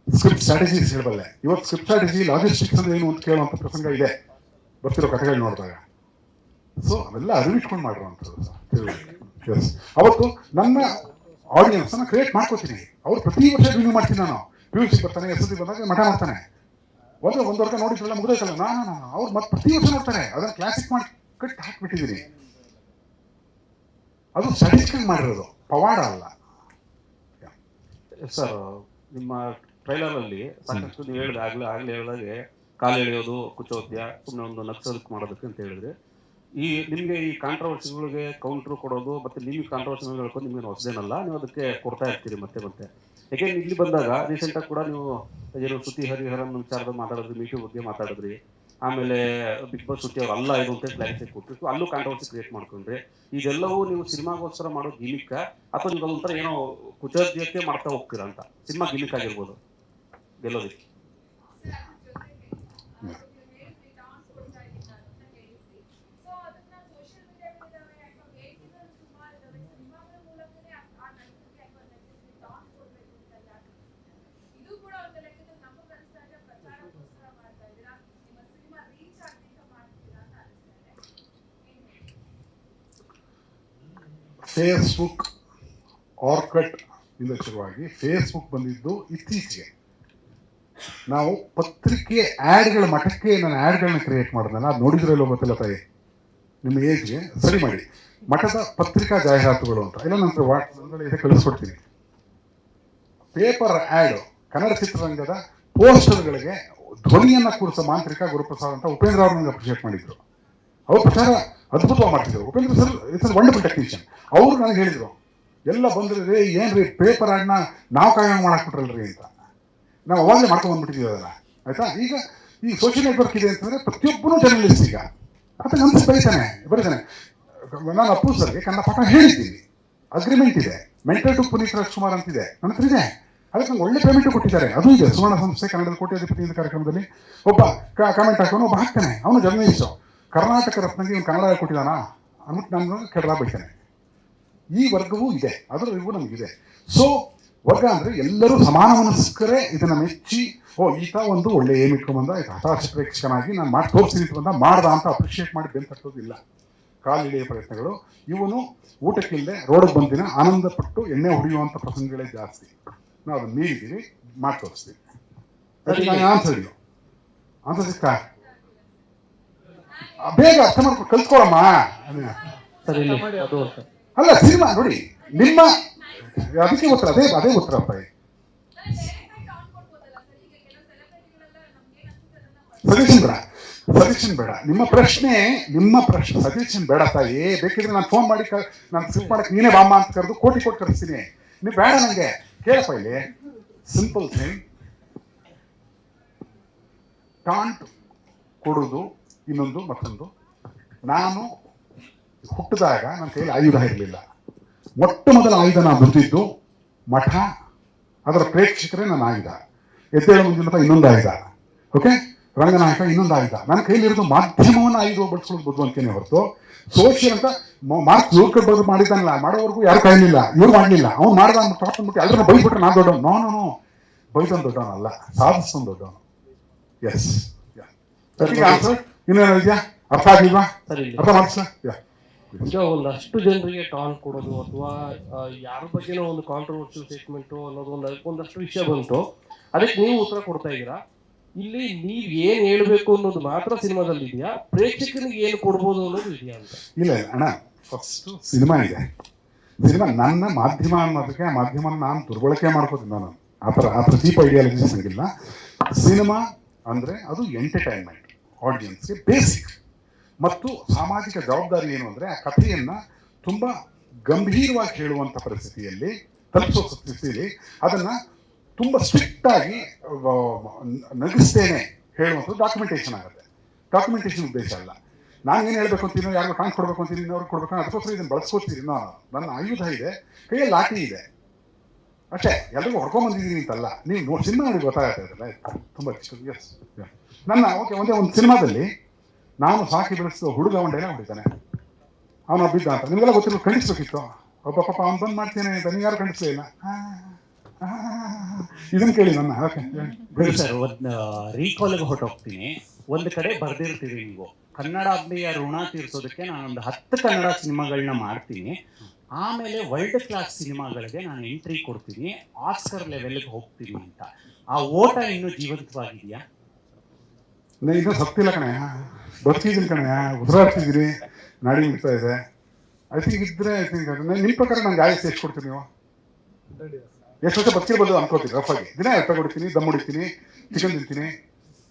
ಸ್ಕ್ರಿಪ್ಟ್ ಸ್ಟ್ರಾಟಜೀಸ್ ಹೇಳಬಲ್ಲೆ. ಇವತ್ತು ಸ್ಕ್ರಿಪ್ಟ್ ಸ್ಟ್ರಾಟಜಿ ಲಾಜಿಸ್ಟಿಕ್ಸ್ ಅಂದ್ರೆ ಏನು ಅಂತ ಕೇಳುವಂಥ ಪ್ರಸಂಗ ಇದೆ ಬರ್ತಿರೋ ಕಥೆಗಳು ನೋಡಿದಾಗ. ಸೊ ಅವೆಲ್ಲ ಅರಿವಿಟ್ಕೊಂಡು ಮಾಡಿರುವಂಥದ್ದು. ಅವತ್ತು ನನ್ನ ಆಡಿಯನ್ಸನ್ನು ಕ್ರಿಯೇಟ್ ಮಾಡ್ಕೋತೀನಿ. ಅವ್ರು ಪ್ರತಿ ವರ್ಷ ರಿವ್ಯೂ ಮಾಡ್ತೀನಿ ನಾನು. PUC ಬರ್ತಾನೆ, SSLC ಬಂದಾಗ ಮಠ ಮಾಡ್ತಾನೆ, ಒಂದು ವರ್ಷ ನೋಡಿದ್ರಲ್ಲ ಮುಗಿದೈತಲ್ಲ, ನಾನು ಅವ್ರು ಮತ್ತೆ ಪ್ರತಿ ವರ್ಷ ನೋಡ್ತಾರೆ. ಅದನ್ನು ಕ್ಲಾಸಿಕ್ ಮಾಡಿ ಕಟ್ ಹಾಕ್ಬಿಟ್ಟಿದ್ದೀನಿ. ಅದು ಸ್ಟ್ಯಾಟಿಸ್ಟಿಕ್ ಮಾಡಿರೋದು, ಪವಾಡ ಅಲ್ಲ ಸರ್. ನಿಮ್ಮ ಟ್ರೈಲರಲ್ಲಿ ಸಾಕಷ್ಟು ನೀವು ಹೇಳಿದ್ರೆ ಆಗ್ಲೇ ಹೇಳಿದಾಗೆ ಕಾಲು ಎಳೆಯೋದು, ಕುಚೋದ್ಯ, ಸುಮ್ಮನೆ ಒಂದು ನಕ್ಸಲ್ಕ್ ಮಾಡೋದಕ್ಕೆ ಅಂತ ಹೇಳಿದ್ರೆ, ನಿಮಗೆ ಈ ಕಾಂಟ್ರವರ್ಸಿಗಳಿಗೆ ಕೌಂಟ್ರು ಕೊಡೋದು ಮತ್ತು ನಿಮಗೆ ಕಾಂಟ್ರವರ್ಸಿಗಳು ಹೇಳ್ಕೊಂಡು ನಿಮ್ಗೆ ಹೊಸದೇನಲ್ಲ, ನೀವು ಅದಕ್ಕೆ ಕೊಡ್ತಾ ಇರ್ತೀರಿ ಮತ್ತೆ. ಯಾಕೆ ಇಲ್ಲಿ ಬಂದಾಗ ರೀಸೆಂಟಾಗಿ ಕೂಡ ನೀವು ಏನು ಶ್ರುತಿ ಹರಿಹರನ್ ವಿಚಾರದ ಮಾತಾಡಿದ್ರಿ, ಮೀಟು ಬಗ್ಗೆ ಮಾತಾಡಿದ್ರಿ, ಆಮೇಲೆ ಬಿಗ್ ಬಾಸ್ ಶ್ರುತಿ ಅವ್ರು ಅಲ್ಲ ಇದು ಅಂತ ಕ್ಲಾರಿಫೈ ಕೊಟ್ಟರು, ಅಲ್ಲೂ ಕಾಂಟ್ರವರ್ಸಿ ಕ್ರಿಯೇಟ್ ಮಾಡ್ಕೊಂಡ್ರಿ. ಇದೆಲ್ಲವೂ ನೀವು ಸಿನಿಮಾಗೋಸ್ಕರ ಮಾಡೋ ಗಿಮಿಕ್ಕ ಅಥವಾ ನೀವು ಅದೊಂಥರ ಏನೋ ಕುಚೋದ್ಯಕ್ಕೆ ಮಾಡ್ತಾ ಹೋಗ್ತೀರಾ ಅಂತ? ಸಿನಿಮಾ ಗಿಮಿಕ್ ಆಗಿರ್ಬೋದು ಗೆಲ್ಲೋದಕ್ಕೆ. ಫೇಸ್ಬುಕ್, ಆರ್ಕಟ್ ಇಂದ ಶುರುವಾಗಿ ಫೇಸ್ಬುಕ್ ಬಂದಿದ್ದು ಇತ್ತೀಚೆಗೆ. ನಾವು ಪತ್ರಿಕೆ ಆ್ಯಡ್ಗಳ ಮಠಕ್ಕೆ ನಾನು ಆ್ಯಡ್ಗಳನ್ನ ಕ್ರಿಯೇಟ್ ಮಾಡಿದ್ನಲ್ಲ, ಅದು ನೋಡಿದ್ರಲ್ಲೋ ಗೊತ್ತಿಲ್ಲ ತಾಯಿ, ನಿಮ್ಮ ಏಜ್ಗೆ ಸರಿ ಮಾಡಿ. ಮಠದ ಪತ್ರಿಕಾ ಜಾಹೀರಾತುಗಳು ಅಂತ ಇಲ್ಲ, ನಂತರ ವಾಟ್ಸಪ್ನಲ್ಲಿ ಕಳಿಸ್ಕೊಡ್ತೀನಿ. ಪೇಪರ್ ಆ್ಯಡ್, ಕನ್ನಡ ಚಿತ್ರರಂಗದ ಪೋಸ್ಟರ್ಗಳಿಗೆ ಧ್ವನಿಯನ್ನು ಕೂರಿಸೋ ಮಾಂತ್ರಿಕ ಗುರುಪ್ರಸಾದ್ ಅಂತ ಉಪೇಂದ್ರ ಅವರು ನನಗೆ ಅಪ್ರಿಷಿಯೇಟ್ ಮಾಡಿದ್ರು. ಅವ್ರು ಪ್ರಚಾರ ಅದ್ಭುತವಾಗಿ ಮಾಡ್ತಿದ್ರು. Upendra sir it's wonderful technician. ಅವರು ನನಗೆ ಹೇಳಿದರು, ಎಲ್ಲ ಬಂದ್ರಿ ಏನ್ರಿ ಪೇಪರ್ ಆ್ಯಡ್ನ ನಾವು ಕಾಯಂ ಮಾಡಾಕ್ಬಿಟ್ರಲ್ರಿ ಅಂತ. ನಾವು ಅವಾಗಲೇ ಮಾಡ್ಕೊಂಡು ಬಂದ್ಬಿಟ್ಟಿದ್ದೀವಿ ಅದನ್ನು, ಆಯಿತಾ. ಈಗ ಈ ಸೋಷಿಯಲ್ ನೆಟ್ವರ್ಕ್ ಇದೆ ಅಂತಂದರೆ ಪ್ರತಿಯೊಬ್ಬರೂ ಜರ್ನಲಿಸ್ಟ್ ಈಗ ಅದಕ್ಕೆ ಅನ್ಸಿ ಬರೀತಾನೆ. ನಾನು ಅಪ್ಪು ಸರ್ಗೆ ಕನ್ನಡ ಪಾಠ ಹೇಳಿದ್ದೀನಿ, ಅಗ್ರಿಮೆಂಟ್ ಇದೆ. ಮೆಂಟಲ್ ಟು ಪುನೀತ್ ರಾಜ್ಕುಮಾರ್ ಅಂತಿದೆ, ನನ್ನ ಹತ್ರ ಇದೆ. ಅದಕ್ಕೆ ನಂಗೆ ಒಳ್ಳೆ ಪೇಮೆಂಟ್ ಕೊಟ್ಟಿದ್ದಾರೆ, ಅದು ಇದೆ. ಸುವರ್ಣ ಸಂಸ್ಥೆ ಕನ್ನಡದ ಕೋಟ್ಯಾಧಿಪತಿ ಇಂದ ಕಾರ್ಯಕ್ರಮದಲ್ಲಿ ಒಬ್ಬ ಕಾಮೆಂಟ್ ಹಾಕೋನು ಒಬ್ಬ ಹಾಕ್ತಾನೆ, ಅವನು ಜರ್ನಲಿಸ್ಟು. ಕರ್ನಾಟಕ ರತ್ನಗೆ ಇವ್ನು ಕನ್ನಡ ಕೊಟ್ಟಿದ್ದಾನ ಅಂದ್ಬಿಟ್ಟು ನಾನು ಕೆಡದ ಬೈತಾನೆ. ಈ ವರ್ಗವೂ ಇದೆ, ಅದರವರೆಗೂ ನಮಗಿದೆ. ಸೊ ವರ್ಗ ಅಂದರೆ ಎಲ್ಲರೂ ಸಮಾನ ಮನಸ್ಕರೇ ಇದನ್ನು ಮೆಚ್ಚಿ, ಈತ ಒಂದು ಒಳ್ಳೆ ಏಮ್ ಇಟ್ಕೊಂಡ್ಬಂದ, ಈತ ಹತಾಶ ಪ್ರೇಕ್ಷಕನಾಗಿ ನಾನು ಮಾಡಿ ತೋರಿಸ್ತೀನಿ ಬಂದ ಮಾಡ್ದ ಅಂತ ಅಪ್ರಿಷಿಯೇಟ್ ಮಾಡಿ ಬೆನ್ನು ತಟ್ಟೋದಿಲ್ಲ. ಕಾಲಿಳೆಯ ಪ್ರಯತ್ನಗಳು. ಇವನು ಊಟಕ್ಕಿಲ್ಲದೆ ರೋಡಿಗೆ ಬಂದಿನ ಆನಂದಪಟ್ಟು ಎಣ್ಣೆ ಹೊಡೆಯುವಂಥ ಪ್ರಸಂಗಗಳೇ ಜಾಸ್ತಿ. ನಾವು ಅದನ್ನು ಮೀರಿದ್ದೀವಿ, ಮಾಡಿ ತೋರಿಸ್ತೀವಿ. ಆನ್ಸರ್ ಸಿಕ್ಕ ಬೇಗ ಅರ್ಥ ಮಾಡ್ಕೊಂಡು ಕಲ್ತ್ಕೊಳಮ್ಮ. ಅಲ್ಲ ಸಿನಿಮಾ ನೋಡಿ, ನಿಮ್ಮ ಅದಕ್ಕೆ ಉತ್ತರ ಅದೇ ಉತ್ತರ ಅಪ್ಪ. ಸಜೆಷನ್ ಬೇಡ. ನಿಮ್ಮ ಪ್ರಶ್ನೆ ಸಜೆಷನ್ ಬೇಡ ತಾಯಿ. ಬೇಕಿದ್ರೆ ನಾನು ಫೋನ್ ಮಾಡಿ ನಾನು ಸ್ಕಿಪ್ ಮಾಡಕ್ಕೆ ನೀನೇ ಬಾಮ್ಮ ಅಂತ ಕರೆದು ಕೋಟಿ ಕಳಿಸ್ತೀನಿ. ನೀವು ಬೇಡ ನನಗೆ. ಕೇಳಪ್ಪ ಇಲ್ಲಿ ಸಿಂಪಲ್ ಥಿಂಗ್. ಟಾಂಟ್ ಕೊಡೋದು ಇನ್ನೊಂದು ಮತ್ತೊಂದು. ನಾನು ಹುಟ್ಟಿದಾಗ ನನ್ನ ಕೈಯಲ್ಲಿ ಆಯುಧ ಇರಲಿಲ್ಲ. ಮೊಟ್ಟ ಮೊದಲ ಆಯುಧ ನಾನು ಬಂದಿದ್ದು ಮಠ, ಅದರ ಪ್ರೇಕ್ಷಕರೇ ನನ್ನ ಆಯುಧ. ಎದ್ದೇಳ ಮುಂದಿನ ಇನ್ನೊಂದು ಆಯುಧ, ಓಕೆ, ರಂಗನಾಯಕ ಇನ್ನೊಂದು ಆಯುಧ. ನನ್ನ ಕೈಲಿರೋದು ಮಾಧ್ಯಮವನ್ನು ಆಯುಧ ಬಳಸ್ಕೊಳ್ಳೋದು ಬುದ್ಧಿವಂತಿಕೆನೇ ಹೊರತು ಸೋಷಿಯಲ್ ಅಂತ ಮಾರ್ಕ್ ಜೂಕರ್ಬರ್ಗ್ ಮಾಡಿದ್ದಾನಲ್ಲ, ಮಾಡೋವರೆಗೂ ಯಾರು ಕಾಯಲಿಲ್ಲ, ಇವ್ರು ಮಾಡಲಿಲ್ಲ. ಅವ್ನು ಮಾಡ್ದ ಅಂದ್ಬಿಟ್ಟು ಎಲ್ಲರನ್ನ ಬೈದ್ಬಿಟ್ರೆ ನಾನು ದೊಡ್ಡವನು. ನೋ ಬೈದೊಂದು ದೊಡ್ಡವನಲ್ಲ, ಸಾಧಿಸೋನು ದೊಡ್ಡವನು. ಎಸ್ ಆನ್ಸರ್ ಇನ್ನೇನು ಇದೆಯಾ? ಅರ್ಥ ಆಗಿಲ್ವಾ? ಅರ್ಥ ಮಾಡಿಸ. ಈಗ ಒಂದಷ್ಟು ಜನರಿಗೆ ಟಾಂಟ್ ಕೊಡೋದು ಅಥವಾ ಯಾರ ಬಗ್ಗೆನೋ ಒಂದು ಕಾಂಟ್ರವರ್ಷಿಯಲ್ ಸ್ಟೇಟ್ಮೆಂಟು ಅನ್ನೋದು ಒಂದಷ್ಟು ವಿಷಯ ಬಂತು, ಅದಕ್ಕೆ ನೀವು ಉತ್ತರ ಕೊಡ್ತಾ ಇದ್ದೀರಾ. ಇಲ್ಲಿ ನೀವ್ ಏನ್ ಹೇಳ್ಬೇಕು ಅನ್ನೋದು ಮಾತ್ರ ಸಿನಿಮಾದಲ್ಲಿ ಇದೆಯಾ, ಪ್ರೇಕ್ಷಕನಿಗೆ ಏನು ಕೊಡ್ಬೋದು ಅನ್ನೋದು ಇದೆಯಾ ಅಂತ? ಇಲ್ಲ ಅಣ್ಣ, ಫಸ್ಟ್ ಸಿನಿಮಾ ಇದೆ. ಸಿನಿಮಾ ನನ್ನ ಮಾಧ್ಯಮ ಅನ್ನೋದಕ್ಕೆ ಆ ಮಾಧ್ಯಮ ನಾನು ದುರ್ಬಳಕೆ ಮಾಡ್ಕೋತೀನಿ. ನಾನು ಆ ಥರ ಚೀಪ್ ಐಡಿಯಾಲಜೀಸ್ ನಂಗಿಲ್ಲ. ಸಿನಿಮಾ ಅಂದರೆ ಅದು ಎಂಟರ್ಟೈನ್ಮೆಂಟ್, ಆಡಿಯನ್ಸ್ಗೆ ಬೇಸಿಕ್. ಮತ್ತು ಸಾಮಾಜಿಕ ಜವಾಬ್ದಾರಿ ಏನು ಅಂದರೆ ಆ ಕಥೆಯನ್ನು ತುಂಬ ಗಂಭೀರವಾಗಿ ಹೇಳುವಂಥ ಪರಿಸ್ಥಿತಿಯಲ್ಲಿ ತಲುಪಿಸೋ ಸ್ಥಿತಿಯಲ್ಲಿ ಅದನ್ನು ತುಂಬ ಸ್ಟ್ರಿಕ್ಟಾಗಿ ನಗಿಸ್ತೇನೆ ಹೇಳುವಂಥದ್ದು ಡಾಕ್ಯುಮೆಂಟೇಷನ್ ಆಗುತ್ತೆ. ಡಾಕ್ಯುಮೆಂಟೇಷನ್ ಉದ್ದೇಶ ಅಲ್ಲ. ನಾನು ಏನು ಹೇಳಬೇಕು ಅಂತೀನೋ, ಯಾರಿಗೂ ಕಾಣ್ ಕೊಡಬೇಕು ಅಂತೀನಿ, ಇನ್ನೊರ್ಗೆ ಕೊಡ್ಬೇಕು, ಅದಕ್ಕೋಸ್ಕರ ಇದನ್ನು ಬಳಸ್ಕೊತೀರಿ. ನನ್ನ ಆಯುಧ ಇದೆ, ಕೈಯಲ್ಲಿ ಲಾಠಿ ಇದೆ ಅಷ್ಟೇ. ಎಲ್ರಿಗೂ ಹೊಡ್ಕೊಂಬಂದಿದ್ದೀನಿ ಅಂತಲ್ಲ. ನೀವು ಸಿನಿಮಾ ನೋಡಿ ಗೊತ್ತಾಗುತ್ತೆ ಅದಲ್ಲ. ತುಂಬ ಎಸ್ ನನ್ನ ಒಂದೇ ಒಂದು ಸಿನಿಮಾದಲ್ಲಿ ನಾನು ಸಾಕಿ ಬೆಳೆಸಿದ ಹುಡುಗ ಒಂದೇನೆ ಹೊಡಿತಾನೆ, ಅವನು ಬಿದ್ದ ಅಂತ ನಿಮಗೆಲ್ಲ ಗೊತ್ತಿರೋ ಖಂಡಿಸ್ಬೇಕಿತ್ತು. ಒಬ್ಬ ಪಾಪ ಅವ್ನು ಬಂದು ಮಾಡ್ತೇನೆ ಅಂತ ನೀವು ಯಾರು ಖಂಡಿಸಲೇ ಇಲ್ಲ. ಇದನ್ನು ಕೇಳಿ ನನ್ನ. ಸರ್, ಒಂದು ರೀಕಾಲ್ಗೆ ಹೊರಟೋಗ್ತೀನಿ. ಒಂದು ಕಡೆ ಬರ್ದಿರ್ತೀರಿ ನೀವು, ಕನ್ನಡಾಂಬೆಯ ಋಣ ತೀರಿಸೋದಕ್ಕೆ ನಾನೊಂದು 10 ಕನ್ನಡ ಸಿನಿಮಾಗಳನ್ನ ಮಾಡ್ತೀನಿ, ಆಮೇಲೆ ವರ್ಲ್ಡ್ ಕ್ಲಾಸ್ ಸಿನಿಮಾಗಳಿಗೆ ನಾನು ಎಂಟ್ರಿ ಕೊಡ್ತೀನಿ, ಆಸ್ಕರ್ ಲೆವೆಲ್ಗೆ ಹೋಗ್ತೀನಿ ಅಂತ. ಆ ಓಟ ಇನ್ನೂ ಜೀವಂತವಾಗಿದೆಯಾ? ಇನ್ನೂ ಸತ್ತಿಲ್ಲ ಕಣೆ, ಬದುಕಿದ್ದೀನಿ ಕಣೆ, ಉಸಿರಾಡ್ತಿದ್ದೀನಿ, ನಾಡಿ ಬಿಡ್ತಾ ಇದೆ. ಐ ಥಿಂಕ್ ಇದ್ರೆ ನಿಮ್ಮ ಪ್ರಕಾರ ನಂಗೆ ಆಯಸ್ಸು ಎಷ್ಟು ಕೊಡ್ತೀನಿ ನೀವು? ಎಷ್ಟು ವರ್ಷ ಬದುಕಿರ್ಬೋದು ಅನ್ಕೋತೀನಿ ರಫಾಗಿ. ದಿನ ಎತ್ತ ಕೊಡ್ತೀನಿ, ದಮ್ ಹೊಡಿತೀನಿ, ಚಿಕನ್ ತಿಂತೀನಿ,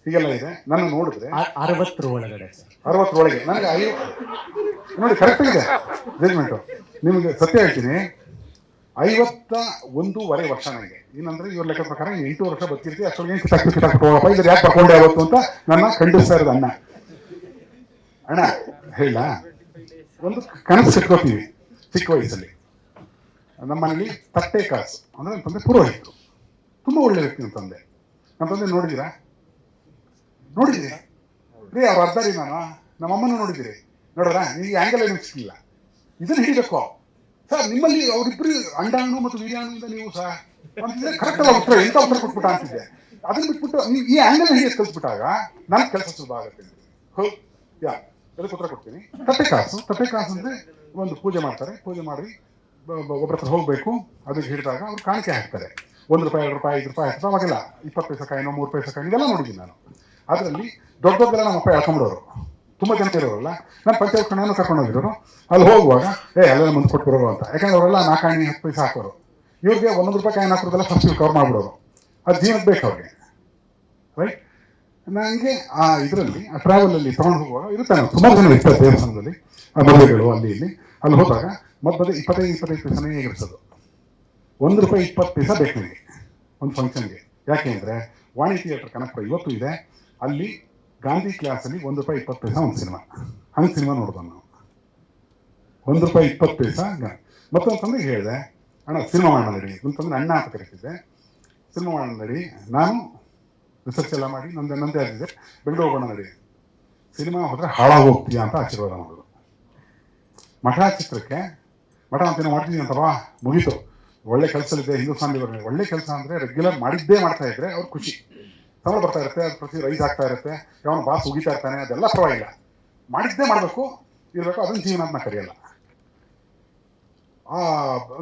ಹೀಗೆಲ್ಲ ಇದೆ. ನನ್ನ ನೋಡಿದ್ರೆ 60 ಒಳಗಡೆ 60 ಒಳಗೆ ನನಗೆ ನೋಡಿ ಕರೆಕ್ಟಾಗಿದೆ ಜಜ್ಮೆಂಟು. ನಿಮಗೆ ಸತ್ಯ ಹೇಳ್ತೀನಿ, 51 ವರ್ಷ ನನಗೆ. ಏನಂದ್ರೆ ಇವ್ರ ಲೆಕ್ಕ ಪ್ರಕಾರ 8 ವರ್ಷ ಬದುಕಿರ್ತೀವಿ, ಅಷ್ಟೊಳಗೆ ಕಿತ್ತಾಕ್ಬಿಟ್ಟು ಇದ್ರ ಯಾಕೆ ಪಡ್ಕೊಂಡೆ ಆವತ್ತು ಅಂತ ನನ್ನ ಖಂಡಿಸ್ತಾ ಇರೋದು ಅಣ್ಣ ಹೇಳ. ಒಂದು ಕನಸು ಕಟ್ಕೋತೀವಿ ಚಿಕ್ಕ ವಯಸ್ಸಲ್ಲಿ. ನಮ್ಮ ಮನೇಲಿ ತಟ್ಟೆ ಕಾಸು ಅಂದರೆ ನನ್ನ ತಂದೆ ಪುರೋಹಿತರು, ತುಂಬ ಒಳ್ಳೆ ವ್ಯಕ್ತಿ. ನಮ್ಮ ತಂದೆ ನೋಡಿದ್ದೀರಿ ರೀ, ಅವ್ರು ಅರ್ಧ ರೀ. ನಮ್ಮಮ್ಮನೂ ನೋಡಿದ್ದೀರಿ, ನೋಡ್ರ ಈ ಆ್ಯಂಗಲ್ ಏನು ಸಿಕ್ಕಿಲ್ಲ. ಇದನ್ನು ಹಿಡಿಬೇಕು ಸರ್. ನಿಮ್ಮಲ್ಲಿ ಅವರಿಬ್ಬರು ಅಂಡಾಣು ಮತ್ತು ವೀರ್ಯಾಣುವಿಂದ ನೀವು ಸಹ ಅಂತಿದ್ರೆ ಕರೆಕ್ಟಲ್ಲ ಉತ್ತರ, ಎಂಥ ಉತ್ತರ ಕೊಟ್ಬಿಟ್ಟ ಅಂತಿದ್ದೆ. ಅದನ್ನು ಬಿಟ್ಬಿಟ್ಟು ನೀವು ಈ ಆ್ಯಂಗಲ್ ಹಿಡಿಯೋದು ಕಲಿಸ್ಬಿಟ್ಟಾಗ ನನ್ನ ಕೆಲಸ ಸುಲಭ ಆಗುತ್ತೆ. ಅದಕ್ಕೆ ಉತ್ತರ ಕೊಡ್ತೀನಿ. ತಟ್ಟೆ ಕಾಸು ಅಂದರೆ ಒಂದು ಪೂಜೆ ಮಾಡ್ತಾರೆ, ಪೂಜೆ ಮಾಡಿ ಒಬ್ಬರ ಹತ್ರ ಹೋಗಬೇಕು, ಅದಕ್ಕೆ ಹಿಡಿದಾಗ ಅವ್ರು ಕಾಣಿಕೆ ಹಾಕ್ತಾರೆ. ₹1, ₹2, ₹5, ₹10 ಅವಾಗೆಲ್ಲ 20 ಪೈಸೆ ಕಾಯಿನೋ 3 ಪೈಸೆ ಕಾಯಿನೋ ಇದೆಲ್ಲ ನೋಡಿದ್ದೀನಿ ನಾನು. ಅದರಲ್ಲಿ ದೊಡ್ಡದೆಲ್ಲ ನಮ್ಮ ಅಪ್ಪ ಎಳ್ಕೊಂಬಿಡೋರು. ತುಂಬ ಜನ ಇರೋರಲ್ಲ, ನಾನು ಪಂಚಾಯತ್ ಕಣ್ಣನ್ನು ಕರ್ಕೊಂಡು ಹೋಗಿರೋರು. ಅಲ್ಲಿ ಹೋಗುವಾಗ ಅಲ್ಲೆಲ್ಲ ಮುಂದೆ ಕೊಟ್ಟು ಬರೋರು ಅಂತ. ಯಾಕಂದ್ರೆ ಅವರೆಲ್ಲ 4 ಆಣೆ 10 ಪೈಸೆ ಹಾಕೋರು. ಇವ್ರಿಗೆ ₹1 ಕಾಯಿನ್ ಹಾಕೋದೆಲ್ಲ ಫಸ್ಟ್ ಕವರ್ ಮಾಡಿಬಿಡೋರು. ಅದು ಜೀವನಕ್ಕೆ ಬೇಕು ಅವ್ರಿಗೆ, ರೈಟ್. ನನಗೆ ಆ ಇದರಲ್ಲಿ ಆ ಟ್ರಾವೆಲಲ್ಲಿ ತೊಗೊಂಡು ಹೋಗುವಾಗ ಇರುತ್ತೆ, ತುಂಬ ಜನ ಇರ್ತಾರೆ ದೇವಸ್ಥಾನದಲ್ಲಿ, ಮದುವೆಗಳು ಅಲ್ಲಿ ಇಲ್ಲಿ. ಅಲ್ಲಿ ಹೋದಾಗ ಮೊದಲು 25 ಪೈಸೆನೇ ಹೇಗಿರ್ತದೆ. ₹1 20 ಪೈಸೆ ಬೇಕು ನನಗೆ ಒಂದು ಫಂಕ್ಷನ್ಗೆ. ಯಾಕೆ ಅಂದರೆ ವಾಣಿ ಥಿಯೇಟರ್ ಕನಕಪುರ ಇವತ್ತು ಇದೆ, ಅಲ್ಲಿ ಗಾಂಧಿ ಕ್ಲಾಸಲ್ಲಿ ₹1 20 ಪೈಸೆ ಒಂದು ಸಿನಿಮಾ. ಹಂಗೆ ಸಿನಿಮಾ ನೋಡ್ಬೋದು ನಾವು. ₹1 20 ಪೈಸೆ. ಮತ್ತೊಂದು ತಂದೆ ಹೇಳಿದೆ, ಅಣ್ಣ ಸಿನಿಮಾ ಮಾಡೋಣ ನಡಿ ಅಂತಂದ್ರೆ, ಅಣ್ಣ ಅಂತ ಕರಿತಿದ್ದೆ. ಸಿನಿಮಾ ಮಾಡೋಣ ನಡಿ, ನಾನು ರಿಸರ್ಚ್ ಎಲ್ಲ ಮಾಡಿ ನಂದೇ ಆಗಿದೆ, ಬೆಂಗಳೂರು ಹೋಗೋಣ ನಡಿ. ಸಿನಿಮಾ ಹೋದರೆ ಹಾಳಾಗಿ ಹೋಗ್ತೀಯಾ ಅಂತ ಆಶೀರ್ವಾದ ಮಾಡೋದು. ಮಠ ಚಿತ್ರಕ್ಕೆ ಮಠ ಅಂತೇನೋ ಮಾಡ್ತಿದ್ದೀನಿ ಅಂತವಾ, ಮುಗೀತು. ಒಳ್ಳೆ ಕೆಲಸದಲ್ಲಿದೆ, ಹಿಂದೂಸ್ತಾನ್ ಲಿವರ್ ಒಳ್ಳೆ ಕೆಲಸ ಅಂದರೆ ರೆಗ್ಯುಲರ್ ಮಾಡಿದ್ದೇ ಮಾಡ್ತಾ ಇದ್ರೆ ಅವ್ರು ಖುಷಿ. ಸಂಬಳ ಬರ್ತಾ ಇರುತ್ತೆ, ಅದು ಪ್ರತಿ ರೈಸ್ ಆಗ್ತಾ ಇರುತ್ತೆ, ಯಾವನು ಬಾಸ್ ಉಗಿತಾ ಇರ್ತಾನೆ, ಅದೆಲ್ಲ ಪರವಾಗಿಲ್ಲ. ಮಾಡಿದ್ದೇ ಮಾಡಬೇಕು ಇರಬೇಕು, ಅದನ್ನು ಜೀವನ ಅಂತ ಕರೆಯಲ್ಲ.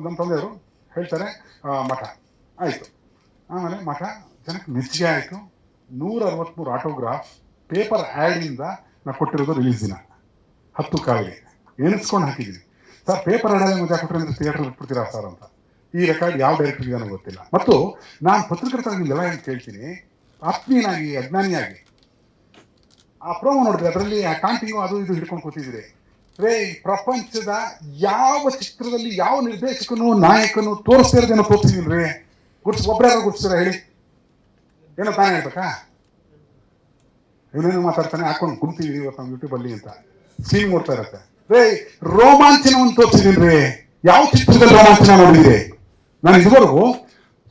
ನಮ್ಮ ತಂದೆಯವರು ಹೇಳ್ತಾರೆ ಮಠ ಆಯಿತು. ಆಮೇಲೆ ಮಠ ಜನಕ್ಕೆ ಮೆಚ್ಚುಗೆ ಆಯಿತು. 163 ಆಟೋಗ್ರಾಫ್ ಪೇಪರ್ ಆ್ಯಡಿಂದ ನಾವು ಕೊಟ್ಟಿರೋದು ರಿಲೀಸ್ ದಿನ 10 ಕಾಲಿಗೆ ಎಣಿಸ್ಕೊಂಡು ಹಾಕಿದ್ದೀನಿ. ಸರ್ ಪೇಪರ್ ಆ್ಯಡಲ್ಲಿ ಮಜಾ ಕೊಟ್ಟರೆ ಅಂದರೆ ಥಿಯೇಟರ್ ಬಿಟ್ಬಿಡ್ತೀರಾ ಸರ್ ಅಂತ. ಈ ರೆಕಾರ್ಡ್ ಯಾವ ಡೈರೆಕ್ಟರ್ಗೆ ನನಗೆ ಗೊತ್ತಿಲ್ಲ. ಮತ್ತು ನಾನು ಪತ್ರಕರ್ತರಾಗಿ ಎಲ್ಲ ಏನು ಕೇಳ್ತೀನಿ, ಆತ್ಮೀಯನಾಗಿ ಅಜ್ಞಾನಿಯಾಗಿ ಆ ಪ್ರೋಮೋ ನೋಡಿದ್ರೆ ಅದರಲ್ಲಿ ಆ ಕಾಂಟಿಂಗು ಅದು ಇದು ಹಿಡ್ಕೊಂಡು ಕೂತಿದ್ದೀರಿ. ಪ್ರಪಂಚದ ಯಾವ ಚಿತ್ರದಲ್ಲಿ ಯಾವ ನಿರ್ದೇಶಕನು ನಾಯಕನು ತೋರಿಸ್ತಿರೋದೇನೋ ತೋರಿಸ್ತಿದ್ದೀನಿ ರೀ. ಒಬ್ಬರೇ ಗುರ್ಸ್ತೀರ ಹೇಳಿ, ಏನೋ ತಾನೇ ಹೇಳ್ಬೇಕಾ? ಇವನೇನು ಮಾತಾಡ್ತಾನೆ ಹಾಕೊಂಡು ಕುಂತೀವಿ ಇವತ್ತು ನಮ್ಮ ಯೂಟ್ಯೂಬಲ್ಲಿ ಅಂತ ಸೀನ್ ನೋಡ್ತಾ ಇರತ್ತೆ. ರೋಮಾಂಚನವನ್ನು ತೋರಿಸಿದೀನಿ ರೀ. ಯಾವ ಚಿತ್ರದಲ್ಲಿ ರೋಮಾಂಚನ ನೋಡಿದ್ರಿ? ನಾನು ಇದುವರೆಗೂ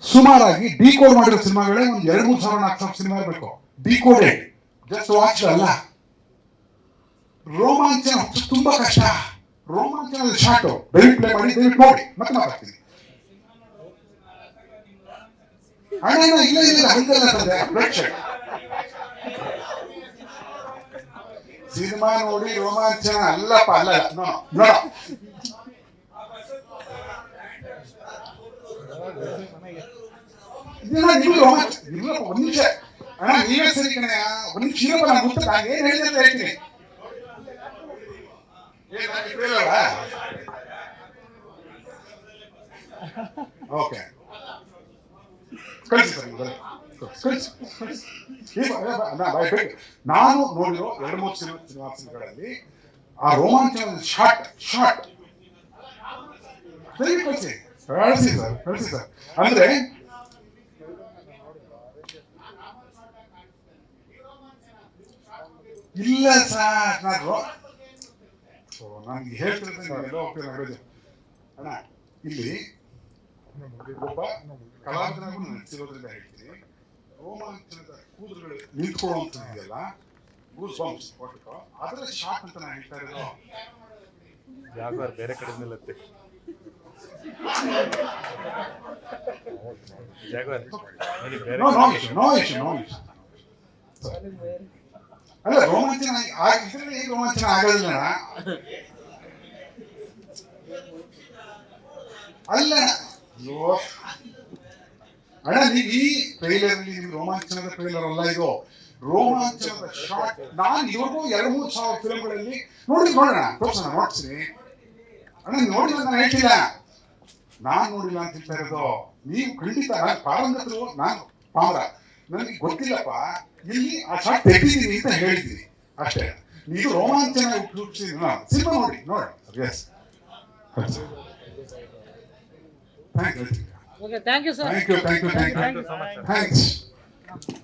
ಸುಮಾರಾಗಿ ಡಿಕೋಡ್ ಮಾಡಿರೋ ಸಿನಿಮಾಗಳೇ ಒಂದು 2-3 ಸಾವಿರ 4 ಸಾವಿರ ಸಿನಿಮಾ ಇರಬೇಕು. ಡಿಕೋಡೆಡ್, ಜಸ್ಟ್ ವಾಚ್ ಅಲ್ಲ. ರೋಮಾಂಚನ ತುಂಬಾ ಕಷ್ಟ. ರೋಮಾಂಚನದ ಶಾಟು ದಯವಿಟ್ಟು ಪ್ಲೇ ಮಾಡಿ, ದಯವಿಟ್ಟು ನೋಡಿ, ಮತ್ತೆ ಮಾತಾಡ್ತೀನಿ. ಅಣ್ಣ ಇಲ್ಲ ಸಿನಿಮಾ ನೋಡಿ ರೋಮಾಂಚನ ಅಲ್ಲಪ್ಪ, ಅಲ್ಲ ನೋಡ. ಒಂದು ನಿಮಿಷ ಅಣ್ಣ, ನೀವೇ ಸರಿ ಕಣ. ಒಂದು ನಿಮಿಷ ಇರಪ್ಪ, ನಾನು ಗೊತ್ತ ನಾನು ಏನ್ ಹೇಳಿದೆ ಅಂತ ಹೇಳ್ತೀನಿ. ಓಕೆ ಕಳಿಸಿ ಸರ್, ನಾನು ನೋಡಿರೋ 2-3 ಸಿನಿಮಾಗಳಲ್ಲಿ ಆ ರೋಮಾಂಚನದ ಶಾಟ್ ಕಳಿಸಿ ಸರ್. ಅಂದ್ರೆ ಇಲ್ಲ ಸರ್, ನಾನು ಹೇಳ್ತಿರ್ತೇನೆ ಅಣ್ಣ. ಇಲ್ಲಿ ಒಬ್ಬ ಕಲಾವಿದನಾಗೂ ನಡೆಸಿರೋದ್ರಿಂದ ಹೇಳ್ತೀನಿ, ರೋಮಾಂಚನದ ಕೂದಲುಗಳು ನಿಂತ್ಕೊಳ್ಳುವಂಥದ್ದೆಲ್ಲ ಗೂಸ್ ಬಂಪ್ಸ್ ಕೊಟ್ಟು ಅದರ ಶಾಟ್ ಅಂತ ನಾನು ಹೇಳ್ತಾ ಇರೋದು. ಜಾಗ್ವಾರ್ ಬೇರೆ ಕಡೆ ನಿಲ್ಲುತ್ತೆ. Jaguar no issue. ಅಲ್ಲ ರೋಮಾಂಚನ ಇದರಲ್ಲಿ ರೋಮಾಂಚನ ಆಗೋದಿಲ್ಲ ಅಲ್ಲ ಅಣ್ಣ. ನೀವು ಈ ಟ್ರೈಲರ್ ರೋಮಾಂಚನದ ಟ್ರೈಲರ್ ಅಲ್ಲ ಇದು, ರೋಮಾಂಚನದ ಶಾಟ್. ನಾನು ಇವಾಗೂ 2-3 ಸಾವಿರ ಫಿಲ್ಮ್ಗಳಲ್ಲಿ ನೋಡೋಣ ತೋರ್ಸೋಣ ನೋಡ್ತೀನಿ ಅಣ್ಣ. ನೋಡಿಲ್ಲ ನಾನು ಹೇಳ್ತಿಲ್ಲ, ನಾನು ನೋಡಿಲ್ಲ ಅಂತ ಹೇಳ್ತಾ ಇರೋದು. ನೀವು ಖಂಡಿತ ನಾನು ಪಾರಂಗತರು, ನಾನು ಪಾಮರ, ನನಗೆ ಗೊತ್ತಿಲ್ಲಪ್ಪ. ಇಲ್ಲಿ ಆ ಶಾಟ್ ತೆಗೆದಿದ್ದೀನಿ ಅಂತ ಹೇಳಿದ್ದೀನಿ ಅಷ್ಟೇ. ನೀವು ರೋಮಾಂಚನ ಉಪಯೋಗಿಸಿದ ಸಿನಿಮಾ ನೋಡಿ. Yes thank you sir. Thanks.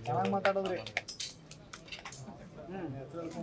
ಚೆನ್ನಾಗಿ ಮಾತಾಡೋದ್ರಿ.